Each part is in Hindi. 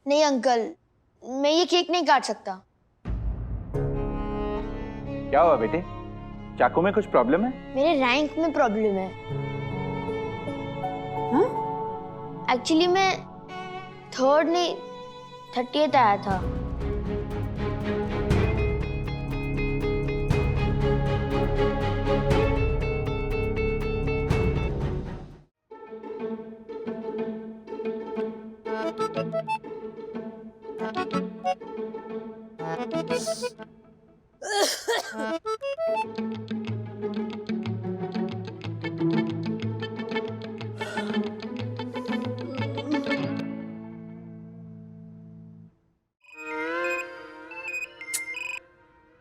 नहीं अंकल, मैं ये केक नहीं काट सकता। क्या हुआ बेटे? चाकू में कुछ प्रॉब्लम है? मेरे रैंक में प्रॉब्लम है। एक्चुअली मैं 3rd नहीं 30th आया था।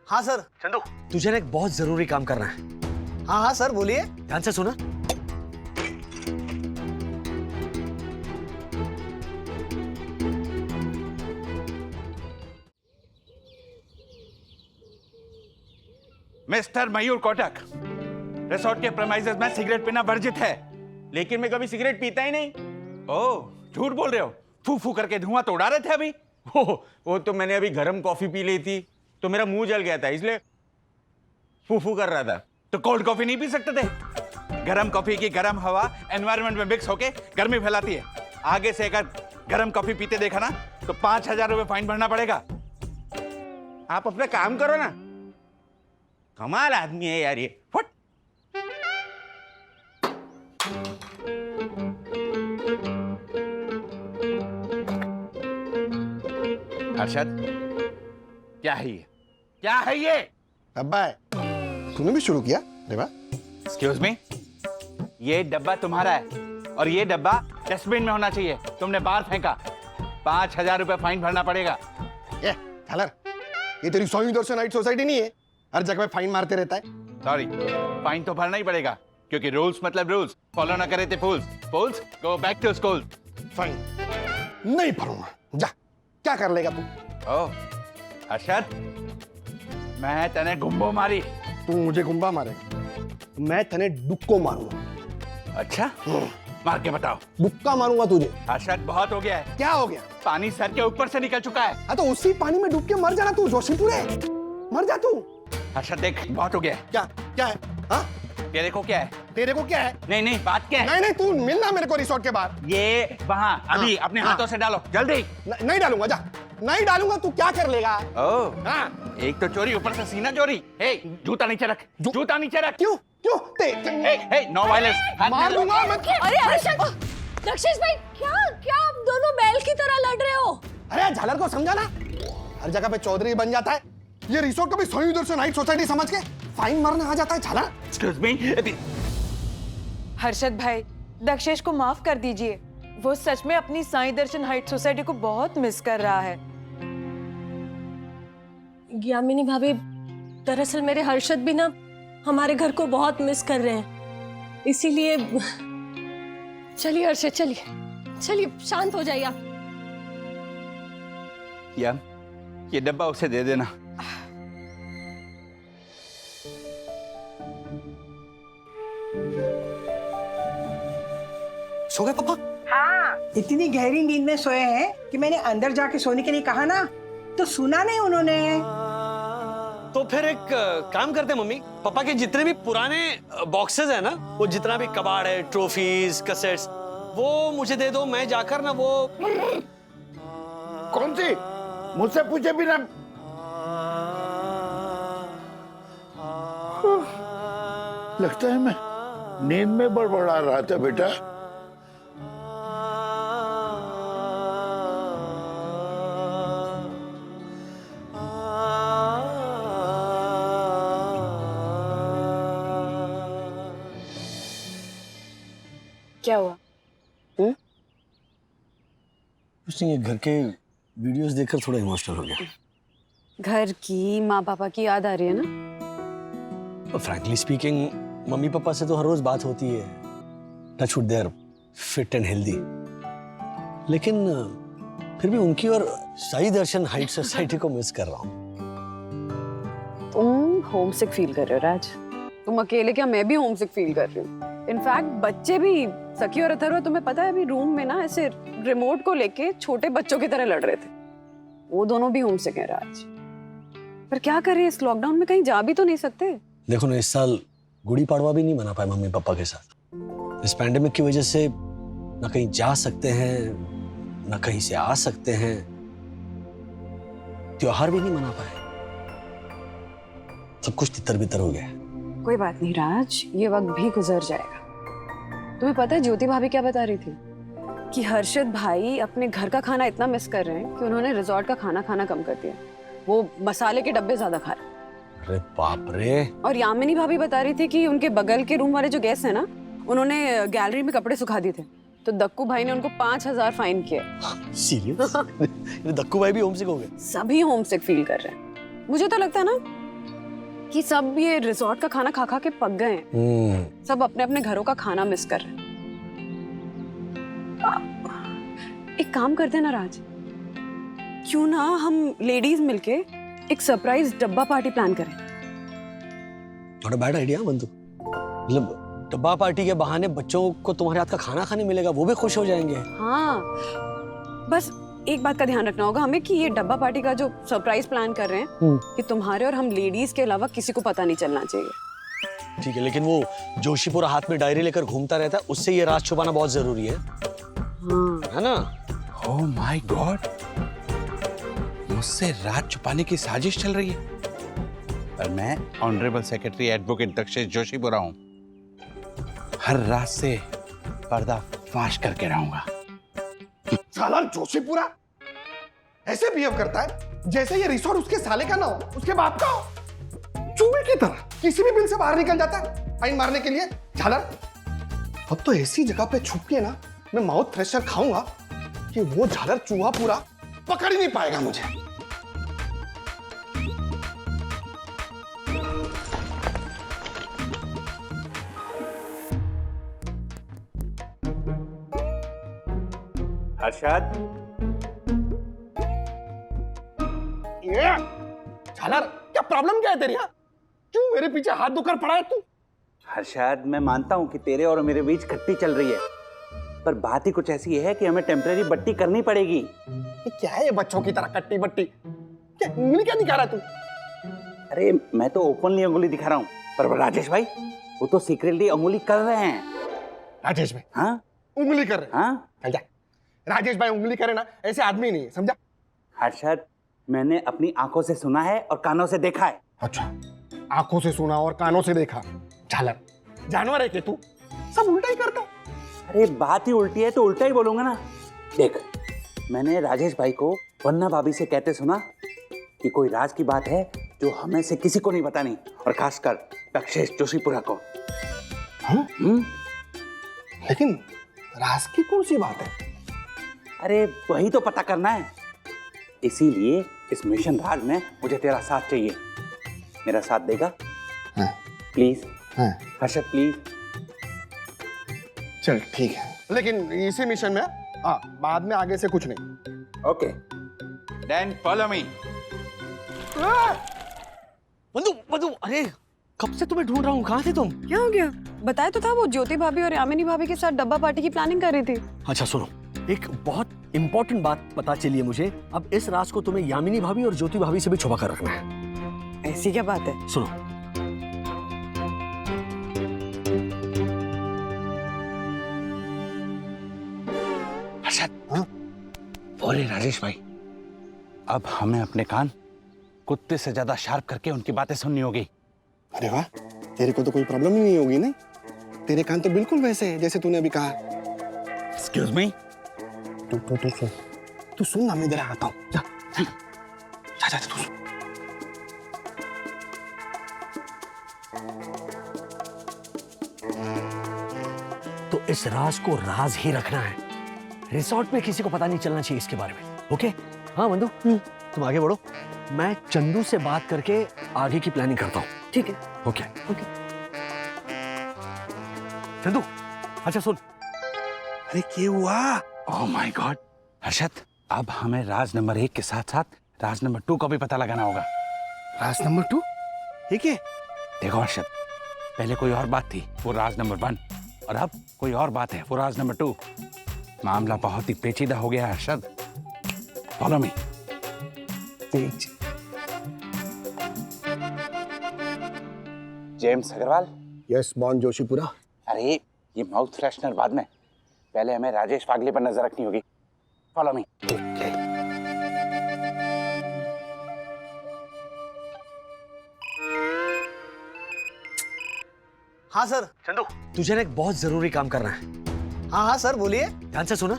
हाँ सर। चंदू, तुझे ना एक बहुत जरूरी काम करना है। हाँ हाँ सर बोलिए। ध्यान से सुना। मिस्टर मयूर कोटक, रिसोर्ट के प्रेमाइसेस में सिगरेट पीना वर्जित है। लेकिन मैं कभी सिगरेट पीता ही नहीं। ओह, झूठ बोल रहे हो। फू फू करके धुआं तो उड़ा रहे थे अभी। वो तो मैंने अभी गर्म कॉफी पी ली थी तो मेरा मुंह जल गया था, इसलिए फू फू कर रहा था। तो कोल्ड कॉफी नहीं पी सकते थे? गरम कॉफी की गरम हवा एनवायरनमेंट में मिक्स होके गर्मी फैलाती है। आगे से अगर गरम कॉफी पीते देखा ना तो 5,000 रुपए फाइन भरना पड़ेगा। आप अपना काम करो ना। कमाल आदमी है यार ये। फट। हर्षद, क्या है ये? क्या है ये? डब्बा है। तूने भी शुरू किया डब्बा? एक्सक्यूज मी, ये डब्बा तुम्हारा है और ये डब्बा डस्टबिन में होना चाहिए। तुमने बाहर फेंका, 5,000 रुपए फाइन भरना पड़ेगा। ये झालर, ये तेरी स्वामी दर्शन नाइट सोसाइटी नहीं है हर जगह में फाइन मारते रहता है। सॉरी, फाइन तो भरना ही पड़ेगा क्योंकि रूल्स मतलब रूल्स। फॉलो ना करे थे fools. Fools go back to school. Fine नहीं भरूंगा। जा, क्या कर लेगा तू? ओह हर्षद, मैं तने गुम्बो मारी। तू मुझे गुम्बा मारेगा, मैं तने डुक्को मारूंगा। अच्छा, मार के बताओ। डुक्का मारूंगा तुझे। हर्षद, बहुत हो गया है। क्या हो गया? पानी सर के ऊपर से निकल चुका है। हाँ तो उसी पानी में डूब के मर जाना तू, जोशीपुरे। मर जा तू। हर्षद देख, बहुत हो गया है। क्या क्या है? हाँ तेरे को क्या है? तेरे को क्या है? नहीं नहीं, बात क्या है? नहीं नहीं, तू मिलना मेरे को रिसोर्ट के बाहर। ये वहाँ अभी अपने हाथों से डालो जल्दी। नहीं डालूंगा, जा। नहीं डालूंगा, तू क्या कर लेगा? ओह, हाँ, एक तो चोरी, ऊपर से सीना चोरी। हे, जूता नीचे रख। जूता नीचे रख। क्यों क्यों? हे, नो वायलेंस। मार दूंगा मैं। अरे दक्षेश भाई, क्या आप दोनों बैल की तरह लड़ रहे हो? अरे झालर को समझा ना, हर जगह पे चौधरी बन जाता है। ये रिसोर्ट को भी सोई दर्शन नाइट सोसाइटी समझ के फाइन मारने आ जाता है। झालर, एक्सक्यूज मी। हर्षद भाई, दक्षेश को माफ कर दीजिए। वो सच में अपनी साईं दर्शन हाइट सोसाइटी को बहुत मिस कर रहा है। यामिनी भाभी, दरअसल मेरे हर्षद भी ना हमारे घर को बहुत मिस कर रहे हैं, इसीलिए चलिए हर्षद, चलिए शांत हो जाइए आप। ये डब्बा उसे दे देना। सो गए पापा? हाँ, इतनी गहरी नींद में सोए हैं कि मैंने अंदर जाके सोने के लिए कहा ना तो सुना नहीं उन्होंने। तो फिर एक काम करते हैं मम्मी, पापा के जितने भी पुराने बॉक्सेस है ना, वो जितना भी कबाड़ है, ट्रॉफीज, कैसेट्स, वो मुझे दे दो। मैं जाकर ना वो कौन सी? मुझसे पूछे बिना। लगता है मैं नींद में बड़बड़ा रहा था बेटा। क्या हुआ? कुछ नहीं, घर के वीडियोस देखकर थोड़ा इमोशनल हो गया। घर की, माँ पापा की याद आ रही है ना? फ्रैंकली स्पीकिंग, मम्मी पापा से तो हर रोज बात होती है। Touch wood, they are fit and healthy. लेकिन फिर भी उनकी और साई दर्शन हाइट सोसाइटी को मिस कर रहा हूँ। तुम होमसिक फील कर रहे हो राज। तुम अकेले क्या, मैं भी होमसिक फील कर रही हूँ। इनफैक्ट बच्चे भी सखी और अथर्व, तुम्हें पता है अभी रूम में ना ऐसे रिमोट को लेके छोटे बच्चों की तरह लड़ रहे थे। वो दोनों भी होम सिक हैं आज। पर क्या करें, इस लॉकडाउन में कहीं जा भी तो नहीं सकते। देखो ना, इस साल गुड़ी पाड़वा भी नहीं मना पाए मम्मी पापा के साथ। इस पैंडेमिक की वजह से ना कहीं जा सकते हैं ना कहीं से आ सकते हैं, त्योहार भी नहीं मना पाए। सब कुछ तितर बितर हो गया है। कोई बात नहीं राज, ये वक्त भी गुजर जाएगा। तुम्हें पता है ज्योति भाभी क्या बता रही थी कि हर्षद भाई अपने घर का खाना इतना मिस कर रहे हैं कि उन्होंने रिजॉर्ट का खाना खाना कम कर दिया। वो मसाले के डब्बे ज्यादा खा रहे। अरे बाप रे। और यामिनी भाभी बता रही थी कि उनके बगल के रूम वाले जो गेस्ट हैं ना, उन्होंने गैलरी में कपड़े सुखा दिए थे, तो दक्कू भाई ने उनको 5,000 फाइन किया। सीरियस? दक्कू भाई भी होमसिक हो गए? सभी होमसिक फील कर रहे हैं। मुझे तो लगता है ना कि सब ये रिजॉर्ट का खाना खा खा के पक गए हैं। सब अपने अपने घरों का खाना मिस कर रहे हैं। एक काम करते हैं ना राज, क्यों ना हम लेडीज मिलके एक सरप्राइज डब्बा पार्टी प्लान करें। नॉट अ बैड आइडिया बंधु। मतलब डब्बा पार्टी के बहाने बच्चों को तुम्हारे हाथ का खाना खाने मिलेगा, वो भी खुश हो जाएंगे। हाँ, बस एक बात का ध्यान रखना होगा हमें कि ये डब्बा पार्टी का जो सरप्राइज प्लान कर रहे हैं कि तुम्हारे और हम लेडीज के अलावा किसी को पता नहीं चलना चाहिए। ठीक है, लेकिन वो जोशीपुरा हाथ में डायरी लेकर घूमता रहता है, उससे ये राज छुपाना बहुत जरूरी है। हाँ। है ना? ओह माय गॉड, मुझसे राज छुपाने की साजिश चल रही है। पर मैं honourable secretary advocate Dakshesh Joshipura हूँ। हर रात से पर्दा फाश करके रहूंगा। साला जोशीपुरा ऐसे बिहेव करता है जैसे ये रिसोर्ट उसके साले का ना हो, उसके बाप का हो। चूहे की तरह किसी भी बिल से बाहर निकल जाता है फाइन मारने के लिए। झालर, अब तो ऐसी जगह पे छुप के ना मैं माउथ फ्रेशर खाऊंगा कि वो झालर चूहा पूरा पकड़ ही नहीं पाएगा मुझे। हर्षद, ये झालर, क्या प्रॉब्लम क्या है तेरी? हाँ? क्यों मेरे पीछे हाथ धोकर पड़ा है तू? हर्षद, मैं मानता हूँ कि तेरे और मेरे बीच खट्टी चल रही है, पर बात ही कुछ ऐसी है कि हमें टेम्परेरी बट्टी करनी पड़ेगी। ये क्या है ये बच्चों की तरह कट्टी बट्टी? क्या उंगली क्या दिखा रहा तू? अरे मैं तो ओपनली अंगुली दिखा रहा हूँ, पर राजेश भाई वो तो सीक्रेटली अंगुली कर रहे हैं। राजेश भाई? हाँ, उंगली कर रहे? हाँ। चल जा। राजेश भाई उंगली करे ना, ऐसे आदमी नहीं है, समझा? हर्षद, मैंने अपनी आंखों से सुना है और कानों से देखा है। अच्छा, आंखों से सुना और कानों से देखा। झालर, जानवर है कि तू? सब उल्टा ही करता। अरे बात ही उल्टी है तो उल्टा ही बोलूंगा ना। देख, मैंने राजेश भाई को वन्ना भाभी से कहते सुना कि कोई राज की बात है जो हमें से किसी को नहीं बतानी, और खासकर दक्षेश जोशीपुरा को। हाँ? लेकिन राज की कौन सी बात है? अरे वही तो पता करना है। इसीलिए इस मिशन राज में मुझे तेरा साथ चाहिए। मेरा साथ देगा? हाँ। प्लीज। हाँ। हर्षद प्लीज। चल ठीक है, लेकिन इसी मिशन में हाँ, बाद में आगे से कुछ नहीं। Okay, then follow me. बंधु, बंधु, अरे कब से तुम्हें ढूंढ रहा हूँ, कहाँ थे तुम? क्या हो गया? बताया तो था, वो ज्योति भाभी और यामिनी भाभी के साथ डब्बा पार्टी की प्लानिंग कर रही थी। अच्छा सुनो, एक बहुत इंपॉर्टेंट बात पता चली है मुझे। अब इस राज को तुम्हें यामिनी भाभी और ज्योति भाभी से भी छुपा कर रखना है। ऐसी क्या बात है? सुनो, हर्षद, बोले राजेश भाई, अब हमें अपने कान कुत्ते से ज्यादा शार्प करके उनकी बातें सुननी होगी। अरे वाह, तेरे को तो कोई प्रॉब्लम ही नहीं होगी। नहीं, तेरे कान तो बिल्कुल वैसे हैं जैसे तूने अभी कहा। Excuse me. तू सुन ना, मैं इधर आता हूँ। जा जा जा, तू सुन। तो इस राज को राज ही रखना है। रिसोर्ट में किसी को पता नहीं चलना चाहिए इसके बारे में। ओके? हाँ बंधु, तुम आगे बढ़ो, मैं चंदू से बात करके आगे की प्लानिंग करता हूँ। ठीक है। Okay okay. चंदू, अच्छा सुन। अरे क्या हुआ? Oh my God. हर्षद, अब हमें राज नंबर 1 के साथ साथ राज नंबर 2 का भी पता लगाना होगा। राज नंबर 2? ठीक है। देखो हर्षद, पहले कोई और बात थी, वो राज नंबर 1, और अब कोई और बात है, फुराज नंबर 2। मामला बहुत ही पेचीदा हो गया है Arshad. Follow me. James Agarwal. Yes बॉन जोशीपुरा। अरे ये माउथ फ्रेशनर बाद में, पहले हमें राजेश फागले पर नजर रखनी होगी। Follow me. हाँ सर। चंदू, तुझे ना एक बहुत जरूरी काम करना है। हाँ हाँ सर, बोलिए। ध्यान से सुना।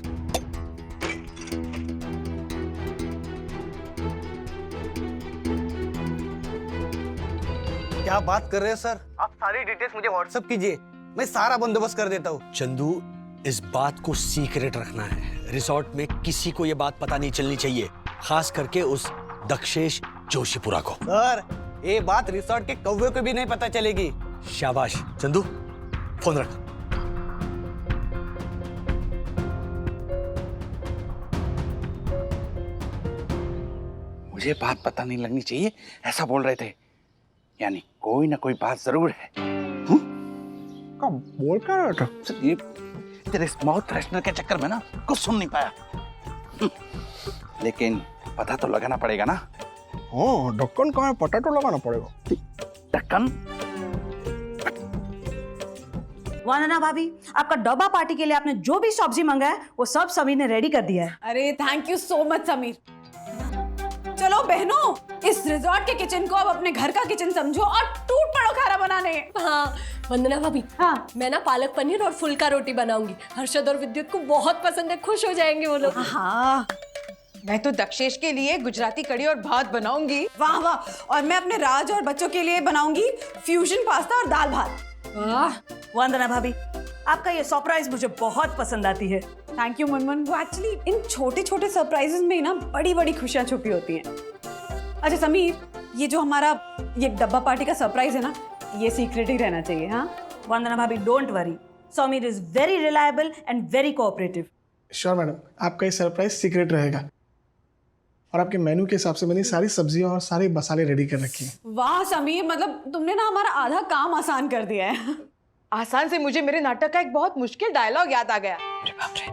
क्या बात कर रहे हैं सर? आप सारी डिटेल्स मुझे व्हाट्सएप कीजिए, मैं सारा बंदोबस्त कर देता हूँ। चंदू, इस बात को सीक्रेट रखना है। रिसोर्ट में किसी को ये बात पता नहीं चलनी चाहिए, खास करके उस दक्षेश जोशीपुरा को। सर, ये बात रिसोर्ट के कौवे को भी नहीं पता चलेगी। शाबाश। चंदू, फोन रख। मुझे बात पता नहीं लगनी चाहिए, ऐसा बोल रहे थे। यानी कोई ना कोई बात जरूर है। कब बोल कर रहा था? ये तेरे माउथ फ्रेशनर के चक्कर में ना कुछ सुन नहीं पाया। लेकिन पता तो लगाना पड़ेगा ना। हाँ, ढक्कन कहाँ है, पता तो लगाना पड़ेगा। ढक्कन? वंदना भाभी, आपका डब्बा पार्टी के लिए आपने जो भी सब्जी मंगाया है वो सब समीर ने रेडी कर दिया है। अरे thank you so much Sameer. चलो बहनों, इस रिजॉर्ट के किचन को अब अपने घर का किचन समझो और टूट पड़ो खाना बनाने। हाँ वंदना भाभी, हाँ मैं ना पालक पनीर और फुल्का रोटी बनाऊंगी। हर्षद और विद्युत को बहुत पसंद है, खुश हो जाएंगे वो लोग। हाँ, मैं तो दक्षेश के लिए गुजराती कड़ी और भात बनाऊंगी। वाह वाह। और मैं अपने राज और बच्चों के लिए बनाऊंगी फ्यूजन पास्ता और दाल भात। वाह वंदना भाभी, आपका ये सरप्राइज मुझे बहुत पसंद आती है। Thank you Manman. वो एक्चुअली इन छोटे छोटे सरप्राइजेस में ही ना बड़ी बड़ी खुशियां छुपी होती हैं। अच्छा समीर, ये जो हमारा ये डब्बा पार्टी का सरप्राइज है ना, ये सीक्रेट ही रहना चाहिए। हाँ वंदना भाभी, don't worry, Sameer is very reliable and very cooperative. Sure madam, आपका ये सरप्राइज सीक्रेट रहेगा। और आपके मेन्यू के हिसाब से मैंने सारी सब्जियां और सारे मसाले रेडी कर रखे हैं। वाह समीर, मतलब तुमने ना हमारा आधा काम आसान कर दिया है। आसान से मुझे मेरे नाटक का एक बहुत मुश्किल डायलॉग याद आ गया।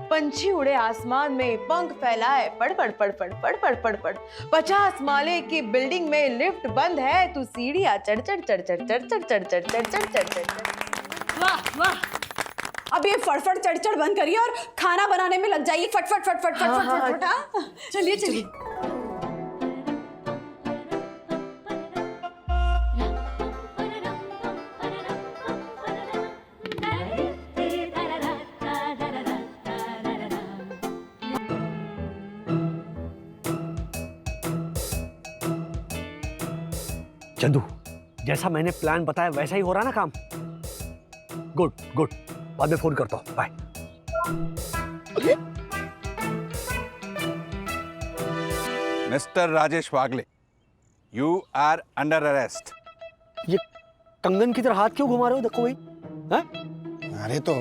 पंछी उड़े आसमान में, पंख फैलाए, पड़ पड़ पड़ पड़ पड़ पड़ पड़ पड़, 50 माले की बिल्डिंग में लिफ्ट बंद है, तू सीढ़ियां चढ़ चढ़ चढ़ चढ़ चढ़ चढ़ चढ़ चढ़ चढ़ चढ़ चढ़ चढ़। वाह वाह। अब ये फटफट चढ़ बंद करिए और खाना बनाने में लग जाइए। फट फट फट फट फट फट फट। चलिए चलिए। चंदू, जैसा मैंने प्लान बताया वैसा ही हो रहा ना काम? गुड गुड, बाद में फोन करता हूँ। Bye. Mister Rajesh Wagle, you are under arrest. ये कंगन की तरह हाथ क्यों घुमा रहे हो? देखो भाई। अरे तो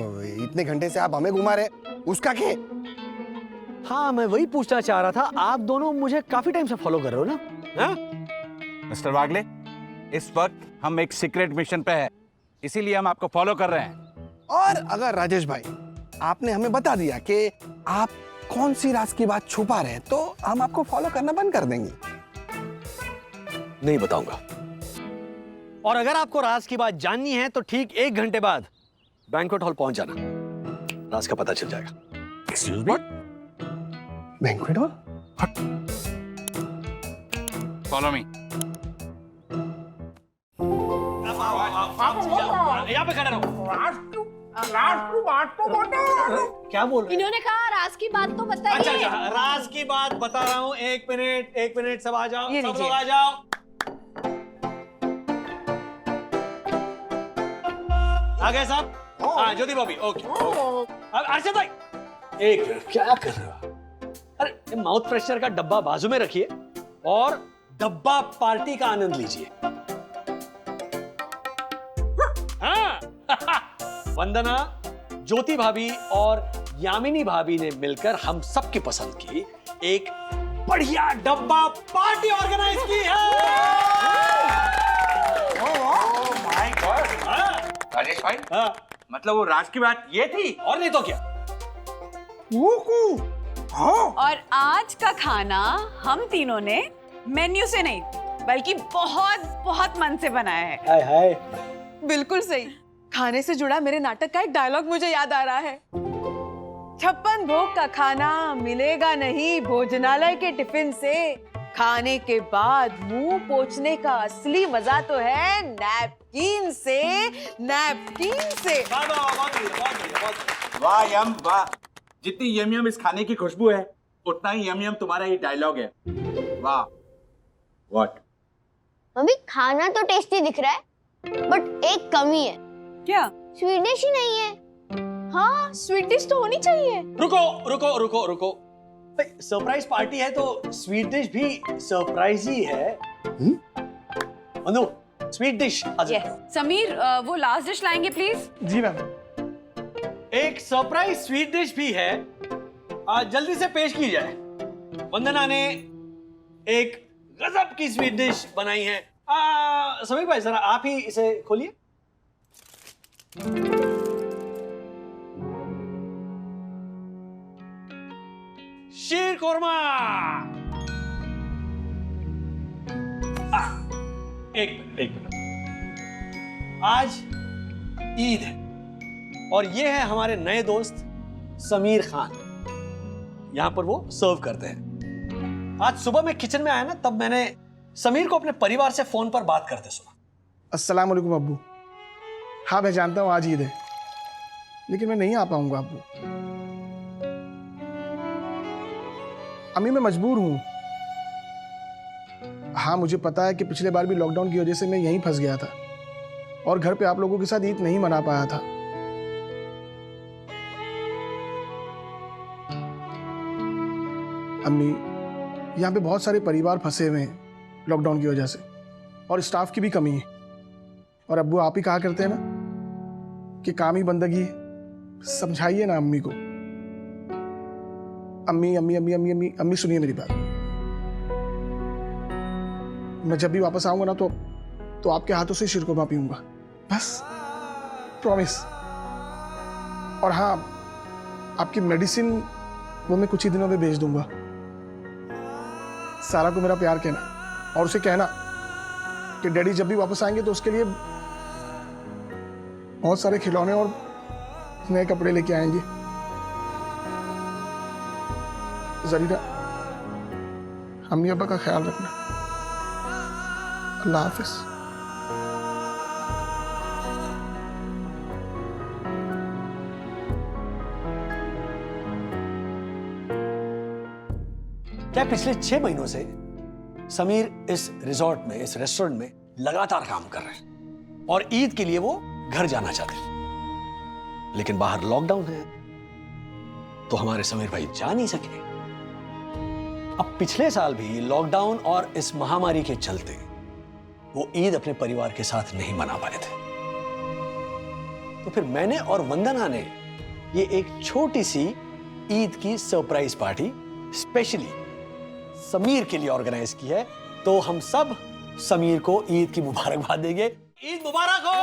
इतने घंटे से आप हमें घुमा रहे, उसका क्या? हाँ, मैं वही पूछना चाह रहा था। आप दोनों मुझे काफी टाइम से फॉलो कर रहे हो ना? हाँ? मिस्टर वागले, इस वक्त हम एक सीक्रेट मिशन पे हैं, इसीलिए हम आपको फॉलो कर रहे हैं। और अगर राजेश भाई आपने हमें बता दिया कि आप कौन सी राज की बात छुपा रहे हैं, तो हम आपको फॉलो करना बंद कर देंगे। नहीं बताऊंगा। और अगर आपको राज की बात जाननी है तो ठीक 1 घंटे बाद बैंक्वेट हॉल पहुंच जाना, राज का पता चल जाएगा। Excuse me? Banquet hall? Follow me. यहाँ पे खड़ा रहो। क्या बोल रहे हैं? इन्होंने कहा राज की बात तो बताइए। अच्छा, राज की बात बता रहा हूँ। 1 मिनट, सब आ जाओ, ये सब लीजिए। लोग आ जाओ। आ गए साहब? हाँ, ज्योति भाभी, ओके। अब अर्षद भाई, 1 मिनट, क्या कर रहे हो? अरे माउथ फ्रेशनर का डब्बा बाजू में रखिए और डब्बा पार्टी का आनंद लीजिए। हाँ। वंदना, ज्योति भाभी और यामिनी भाभी ने मिलकर हम सबकी पसंद की एक बढ़िया डब्बा पार्टी ऑर्गेनाइज की है। My God. राजेश भाई, हाँ। मतलब वो राज की बात ये थी? और नहीं तो क्या। और आज का खाना हम तीनों ने मेन्यू से नहीं बल्कि बहुत बहुत मन से बनाया है। हाय हाय। बिल्कुल सही। खाने से जुड़ा मेरे नाटक का एक डायलॉग मुझे याद आ रहा है। 56 भोग का खाना मिलेगा नहीं भोजनालय के टिफिन से, खाने के बाद मुंह पोंछने का असली मजा तो है नैपकिन से, नैपकिन से। वाह यम वाह, जितनी यम यम इस खाने की खुशबू है उतना ही यम यम तुम्हारा ये डायलॉग है। वाह। व्हाट? मम्मी खाना तो टेस्टी दिख रहा है बट एक कमी है। क्या? स्वीट डिश ही नहीं है। हाँ, स्वीट डिश तो होनी चाहिए। रुको रुको रुको रुको, सरप्राइज पार्टी है तो स्वीट डिश भी सरप्राइज ही है। Anu, sweet dish. समीर वो लास्ट डिश लाएंगे प्लीज। जी मैम। एक सरप्राइज स्वीट डिश भी है, जल्दी से पेश की जाए। वंदना ने एक गजब की स्वीट डिश बनाई है। समीर भाई जरा आप ही इसे खोलिए। शीर कोरमा। एक मिनट। आज ईद है और ये है हमारे नए दोस्त समीर खान। यहां पर वो सर्व करते हैं। आज सुबह मैं किचन में आया ना, तब मैंने समीर को अपने परिवार से फोन पर बात करते सुना। अस्सलाम वालेकुम अब्बू। हाँ मैं जानता हूँ आज ईद है लेकिन मैं नहीं आ पाऊंगा अब्बू। अम्मी मैं मजबूर हूँ। हाँ मुझे पता है कि पिछले बार भी लॉकडाउन की वजह से मैं यहीं फंस गया था और घर पे आप लोगों के साथ ईद नहीं मना पाया था। अम्मी यहाँ पे बहुत सारे परिवार फंसे हुए हैं लॉकडाउन की वजह से और स्टाफ की भी कमी है। और अब्बू आप ही कहा करते हैं ना कि काम ही बंदगी है। समझाइए ना अम्मी को। अम्मी अम्मी अम्मी अम्मी अम्मी अम्मी सुनिए मेरी बात। मैं जब भी वापस आऊंगा ना तो आपके हाथों से शीरकुरमा पीऊंगा, बस प्रॉमिस। और हाँ आपकी मेडिसिन वो मैं कुछ ही दिनों में भेज दूंगा। सारा को मेरा प्यार कहना और उसे कहना कि डैडी जब भी वापस आएंगे तो उसके लिए बहुत सारे खिलौने और नए कपड़े लेके आएंगे। जरीना अम्मी अब्बा का ख्याल रखना। अल्लाह हाफिज। क्या पिछले 6 महीनों से समीर इस रिजॉर्ट में, इस रेस्टोरेंट में लगातार काम कर रहे हैं और ईद के लिए वो घर जाना चाहते हैं, लेकिन बाहर लॉकडाउन है तो हमारे समीर भाई जा नहीं सके। अब पिछले साल भी लॉकडाउन और इस महामारी के चलते वो ईद अपने परिवार के साथ नहीं मना पाए थे। तो फिर मैंने और वंदना ने ये एक छोटी सी ईद की सरप्राइज पार्टी स्पेशली समीर के लिए ऑर्गेनाइज की है। तो हम सब समीर को ईद की मुबारकबाद देंगे। ईद मुबारक हो।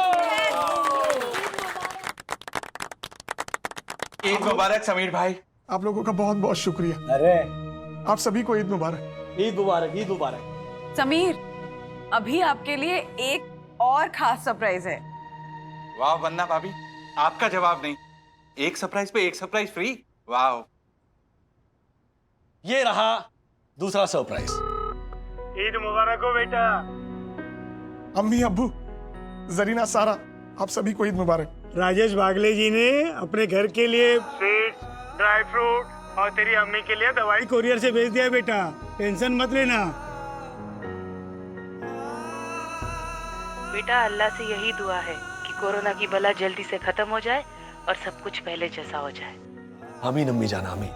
ईद मुबारक समीर भाई। आप लोगों का बहुत बहुत शुक्रिया। अरे आप सभी को ईद मुबारक। ईद मुबारक, ईद मुबारक। समीर अभी आपके लिए एक और खास सरप्राइज है। वाह वंदना भाभी, आपका जवाब नहीं। एक सरप्राइज पे एक सरप्राइज फ्री। वाह। ये रहा दूसरा सरप्राइज। ईद मुबारक हो बेटा। अम्मी अब्बू जरीना सारा आप सभी को ईद मुबारक। राजेश बागले जी ने अपने घर के लिए स्वीट्स, ड्राई फ्रूट और तेरी अम्मी के लिए दवाई कोरियर से भेज दिया बेटा, टेंशन मत लेना। बेटा अल्लाह से यही दुआ है कि कोरोना की बला जल्दी से खत्म हो जाए और सब कुछ पहले जैसा हो जाए। आमीन अम्मी जान, आमीन।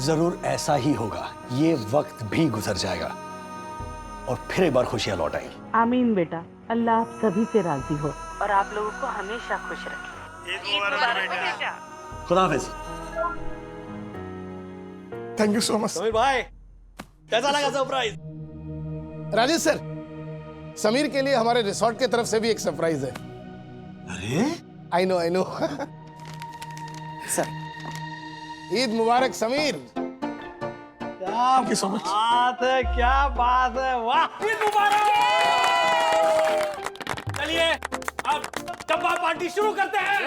जरूर ऐसा ही होगा। ये वक्त भी गुजर जाएगा और फिर एक बार खुशियां लौट आएंगी। आमीन बेटा, अल्लाह आप सभी से राजी हो और आप लोगों को हमेशा खुश रखे। ईद मुबारक बेटा। खुदा हाफिज। Thank you so much. Sameer भाई कैसा लगा सरप्राइज? राजेश सर, समीर के लिए हमारे रिसोर्ट की तरफ से भी एक सरप्राइज है। अरे आई नो सर ईद मुबारक समीर। क्या बात है, क्या बात है, वाह, ईद मुबारक। चलिए अब डब्बा पार्टी शुरू करते हैं।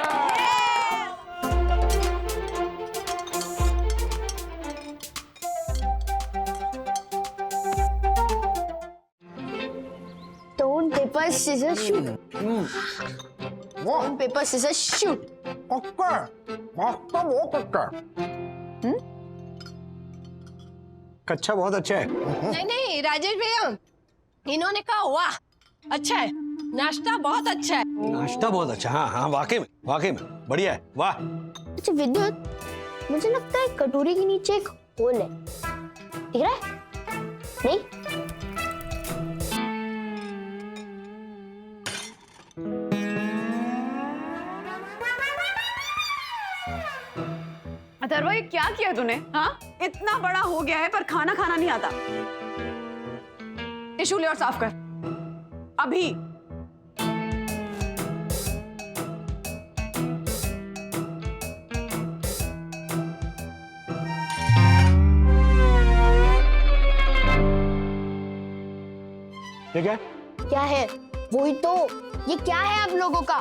Stone, paper, scissors, shoot. Stone, paper, scissors, shoot. कच्चा बहुत अच्छा है। नहीं नहीं राजेश भैया, इन्होंने कहा वाह अच्छा है, नाश्ता बहुत अच्छा है। नाश्ता बहुत अच्छा, हाँ हाँ वाकई में बढ़िया है, वाह। अच्छा विद्युत, मुझे लगता है कटोरी के नीचे एक होल है, दिख रहा है? नहीं? अथर्व ये क्या किया तूने? हाँ, इतना बड़ा हो गया है पर खाना खाना नहीं आता। टिश्यू ले और साफ कर अभी। ये क्या? क्या है? वही तो, ये क्या है आप लोगों का?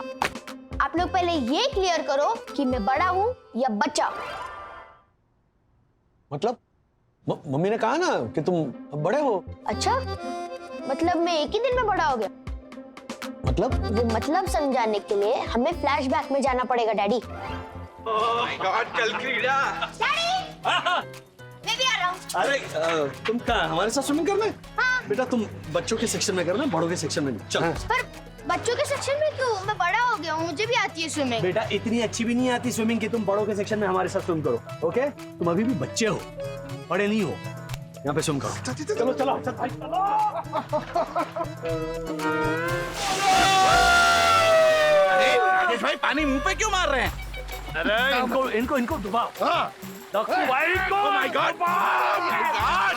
आप लोग पहले ये क्लियर करो कि मैं बड़ा हूँ या बच्चा। मतलब मम्मी ने कहा ना कि तुम बड़े हो। अच्छा, मतलब मैं एक ही दिन में बड़ा हो गया? मतलब? वो मतलब समझाने के लिए हमें फ्लैशबैक में जाना पड़ेगा डैडी। कल क्रीड़ा। मैं भी आ रहा हूँ। अरे तुम कहाँ हमारे साथ स्विमिंग करना है? हाँ। बेटा तुम बच्चों के सेक्शन में करना, बड़ों के सेक्शन में चल। पर बच्चों के सेक्शन में क्यों? मैं बड़ा हो गया हूँ, मुझे भी आती है स्विमिंग। बेटा इतनी अच्छी भी नहीं आती स्विमिंग की, तुम बड़ों के सेक्शन में हमारे साथ स्विम करो, ओके? तुम अभी भी बच्चे हो, बड़े नहीं हो। यहाँ पे स्विम करो। चलो चलो अरे राजेश भाई, पानी मुंह पे क्यों मार रहे हैं? अरे इनको दबाओ। हाँ। डॉक्टर भाई को। Oh my God! Oh my God!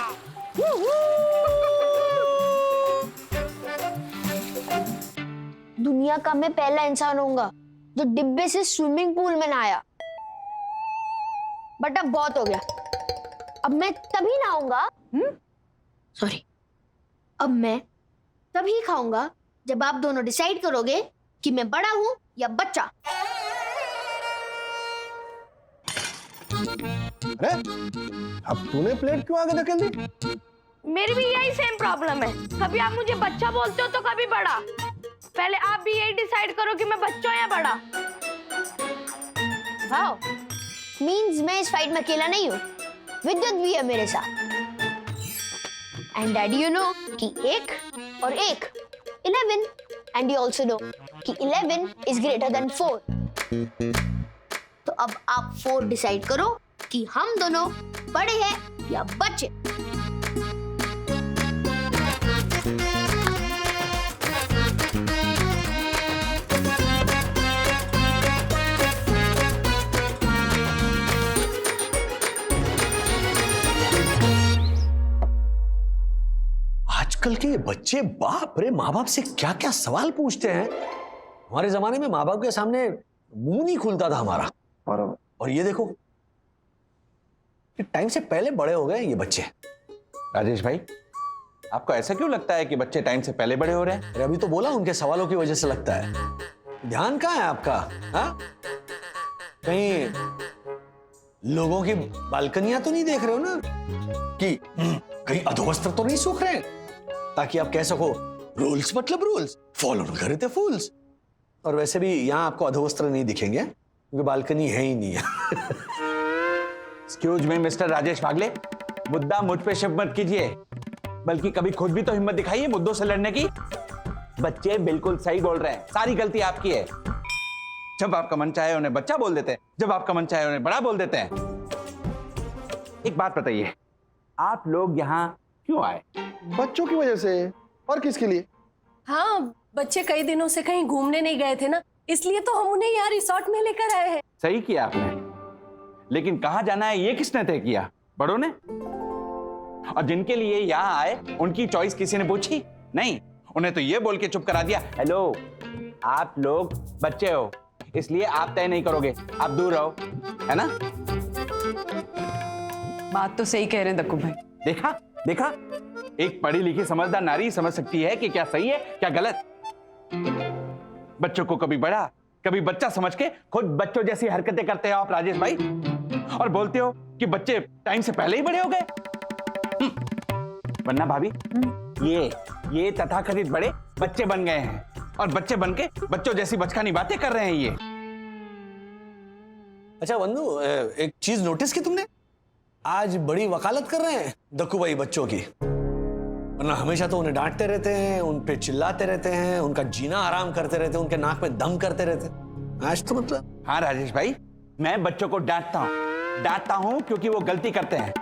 दुनिया का मैं पहला इंसान होऊंगा जो डिब्बे से स्विमिंग पूल में नहाया। बट अब बहुत हो गया, अब मैं तभी नहाऊंगा। सॉरी, अब मैं तभी खाऊंगा जब आप दोनों डिसाइड करोगे कि मैं बड़ा हूं या बच्चा। अरे अब तूने प्लेट क्यों आगे धकेल दी? मेरी भी यही सेम प्रॉब्लम है, कभी आप मुझे बच्चा बोलते हो तो कभी बड़ा। पहले आप भी यही डिसाइड करो कि मैं बच्चा हूं या बड़ा। वाओ, मींस मैं इस फाइट में अकेला नहीं हूँ, विद्युत भी है मेरे साथ। एंड डैडी यू नो कि 1 और 1 11, एंड यू ऑल्सो नो कि 11 इज ग्रेटर देन 4। तो अब आप 4 डिसाइड करो कि हम दोनों बड़े हैं या बच्चे। आजकल के बच्चे बाप रे माँ बाप से क्या क्या सवाल पूछते हैं। हमारे जमाने में माँ बाप के सामने मुंह नहीं खुलता था हमारा। और ये देखो, टाइम से पहले बड़े हो गए ये बच्चे। राजेश भाई, आपको ऐसा क्यों लगता है कि बच्चे टाइम से पहले बड़े हो रहे हैं? अरे अभी तो बोला उनके सवालों की वजह से लगता है। ध्यान कहाँ है आपका? हाँ, कहीं लोगों की बालकनियां तो नहीं देख रहे हो ना कि कहीं अधोवस्त्र तो नहीं सूख रहे, ताकि आप कह सको रूल्स मतलब रूल्स, फॉलो करे थे फूल्स। और वैसे भी यहाँ आपको अधोवस्त्र नहीं दिखेंगे क्योंकि बालकनी है ही नहीं है। एक्सक्यूज मी मिस्टर राजेश भागले, मुद्दा मुझ पे शिफ्ट मत कीजिए, बल्कि कभी खुद भी तो हिम्मत दिखाइए मुद्दों से लड़ने की। बच्चे बिल्कुल सही बोल रहे हैं, सारी गलती आपकी है। जब आपका मन चाहे उन्हें बच्चा बोल देते हैं, जब आपका मन चाहे उन्हें बड़ा बोल देते हैं। एक बात बताइए, आप लोग यहाँ क्यों आए? बच्चों की वजह से। और किसके लिए? हाँ, बच्चे कई दिनों से कहीं घूमने नहीं गए थे ना, इसलिए तो हम उन्हें यहाँ रिसोर्ट में लेकर आए हैं। सही किया आपने, लेकिन कहाँ जाना है ये किसने तय किया? बड़ों ने? और जिनके लिए यहाँ आए उनकी चॉइस किसी ने पूछी? नहीं, उन्हें तो ये बोल के चुप करा दिया, हेलो आप लोग बच्चे हो, इसलिए आप तय नहीं करोगे, आप दूर रहो, है ना? बात तो सही कह रहे हैं दक्कू भाई। देखा देखा, एक पढ़ी लिखी समझदार नारी समझ सकती है कि क्या सही है क्या गलत। बच्चों को कभी बड़ा कभी बच्चा समझ के खुद बच्चों जैसी हरकतें करते हो आप राजेश भाई, और बोलते हो कि बच्चे टाइम से पहले ही बड़े हो गए। वरना भाभी, ये तथाकथित बड़े बच्चे बन गए हैं, और बच्चे बन के बच्चों जैसी बचकानी बातें कर रहे हैं ये। अच्छा वंदू, एक चीज नोटिस की तुमने? आज बड़ी वकालत कर रहे हैं दक्कू भाई बच्चों की। वरना हमेशा तो उन्हें डांटते रहते हैं, उन पे चिल्लाते रहते हैं, उनका जीना आराम करते रहते हैं, उनके नाक में दम करते रहते हैं। आज तो मतलब। हाँ राजेश भाई, मैं बच्चों को डांटता हूँ क्योंकि वो गलती करते हैं।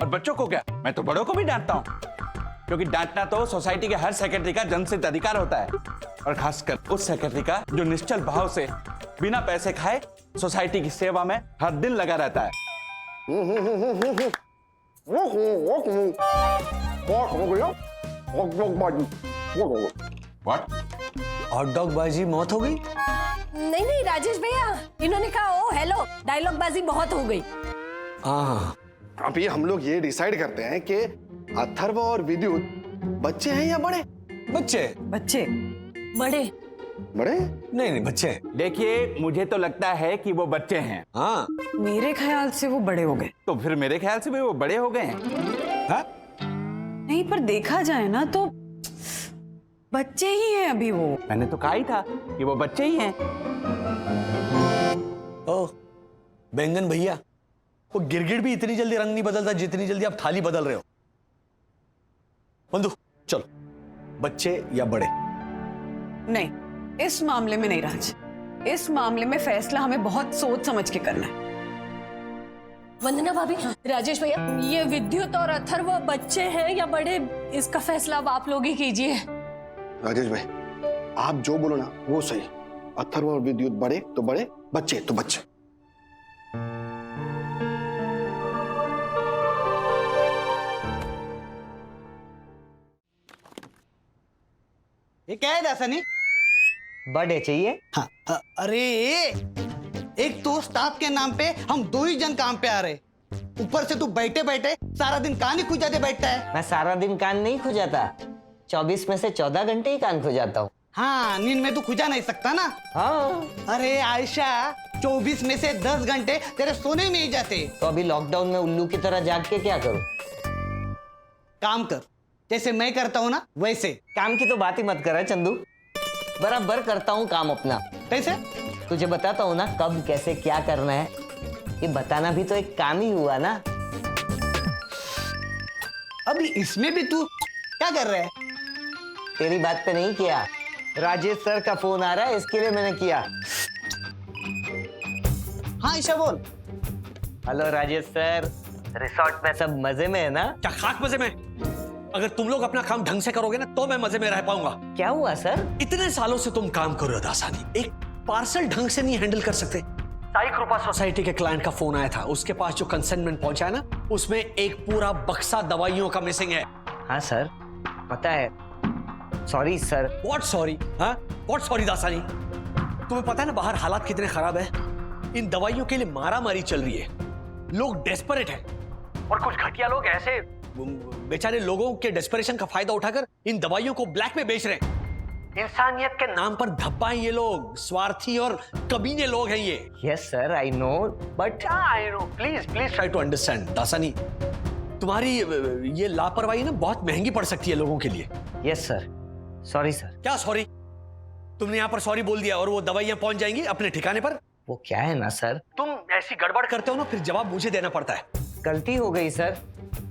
और बच्चों को क्या, मैं तो बड़ों को भी डांटता हूँ, क्योंकि डांटना तो सोसाइटी के हर सेक्रेटरी का जन्मसिद्ध अधिकार होता है, और खासकर उस सेक्रेटरी का जो निश्चल भाव से बिना पैसे खाए सोसाइटी की सेवा में हर दिन लगा रहता है। हॉट डॉग बाजी मौत हो गई? नहीं नहीं राजेश भैया, इन्होंने कहा ओ हेलो, डायलॉग बाजी बहुत हो गई। हाँ, अभी हम लोग ये डिसाइड करते हैं कि अथर्व और विद्युत बच्चे हैं या बड़े? बच्चे बड़े नहीं बच्चे। देखिए, मुझे तो लगता है कि वो बच्चे हैं। हाँ, मेरे ख्याल से वो बड़े हो गए। तो फिर मेरे ख्याल से भी वो बड़े हो गए हैं। हाँ? नहीं, पर देखा जाए ना तो बच्चे ही हैं अभी वो। मैंने तो कहा ही था कि वो बच्चे ही हैं। ओ बैंगन भैया, वो गिरगिट भी इतनी जल्दी रंग नहीं बदलता जितनी जल्दी आप थाली बदल रहे हो। बंधु चलो, बच्चे या बड़े? नहीं, इस मामले में नहीं राज, इस मामले में फैसला हमें बहुत सोच समझ के करना है। वंदना भाभी, राजेश भैया, ये विद्युत और अथर्व बच्चे हैं या बड़े, इसका फैसला अब आप लोग ही कीजिए। राजेश भाई, आप जो बोलो ना वो सही। अथर्व और विद्युत बड़े तो बड़े, बच्चे तो बच्चे। ये क्या है दासनी? बर्थडे चाहिए? हाँ, अरे एक तो स्टाफ के नाम पे हम 2 ही जन काम पे आ रहे, ऊपर से तू बैठे बैठे सारा दिन कान ही खुजाते बैठता है। मैं सारा दिन कान नहीं खुजाता, 24 में से 14 घंटे ही कान खुजाता हूँ। हाँ, नींद में तू खुजा नहीं सकता ना। हाँ। अरे आयशा, 24 में से 10 घंटे तेरे सोने में ही जाते। तो अभी लॉकडाउन में उल्लू की तरह जाग के क्या करूँ? काम कर, जैसे मैं करता हूँ ना वैसे। काम की तो बात ही मत कर चंदू, बराबर करता हूँ काम अपना। कैसे? तुझे बताता हूँ ना कब कैसे क्या करना है, ये बताना भी तो एक काम ही हुआ ना। अभी इसमें भी तू क्या कर रहा है? तेरी बात पे नहीं किया, राजेश सर का फोन आ रहा है इसके लिए मैंने किया। हाँ ईशा बोल। हेलो राजेश सर, रिसोर्ट में सब मजे में है ना? क्या खाक मजे में? अगर तुम लोग अपना काम ढंग से करोगे ना तो मैं मजे में रह पाऊंगा। क्या हुआ सर? इतने सालों से तुम काम कर रहे हो दासानी, एक पार्सल ढंग से नहीं हैंडल कर सकते। साई कृपा सोसाइटी के क्लाइंट का फोन आया था, उसके पास जो कंसाइनमेंट पहुंचा है ना, उसमें एक पूरा बक्सा दवाइयों का मिसिंग है। हाँ सर, पता है। Sorry sir. What sorry? हाँ, व्हाट सॉरी दासानी? तुम्हें पता है ना बाहर हालात कितने खराब है, इन दवाइयों के लिए मारामारी चल रही है, लोग डेस्परेट हैं, और कुछ घटिया लोग ऐसे बेचारे लोगों के डेस्परेशन का फायदा उठाकर इन दवाइयों को ब्लैक में बेच रहे हैं। इंसानियत के नाम पर धब्बा हैं ये लोग, स्वार्थी और कमीने लोग हैं ये। Yes sir, I know, but I know, please please try to understand Dasani, तुम्हारी ये लापरवाही ना बहुत महंगी पड़ सकती है लोगों के लिए। Yes sir, sorry sir. क्या सॉरी? तुमने यहाँ पर सॉरी बोल दिया और वो दवाइयां पहुंच जाएंगी अपने ठिकाने पर? वो क्या है ना सर, तुम ऐसी गड़बड़ करते हो ना, फिर जवाब मुझे देना पड़ता है। गलती हो गई सर,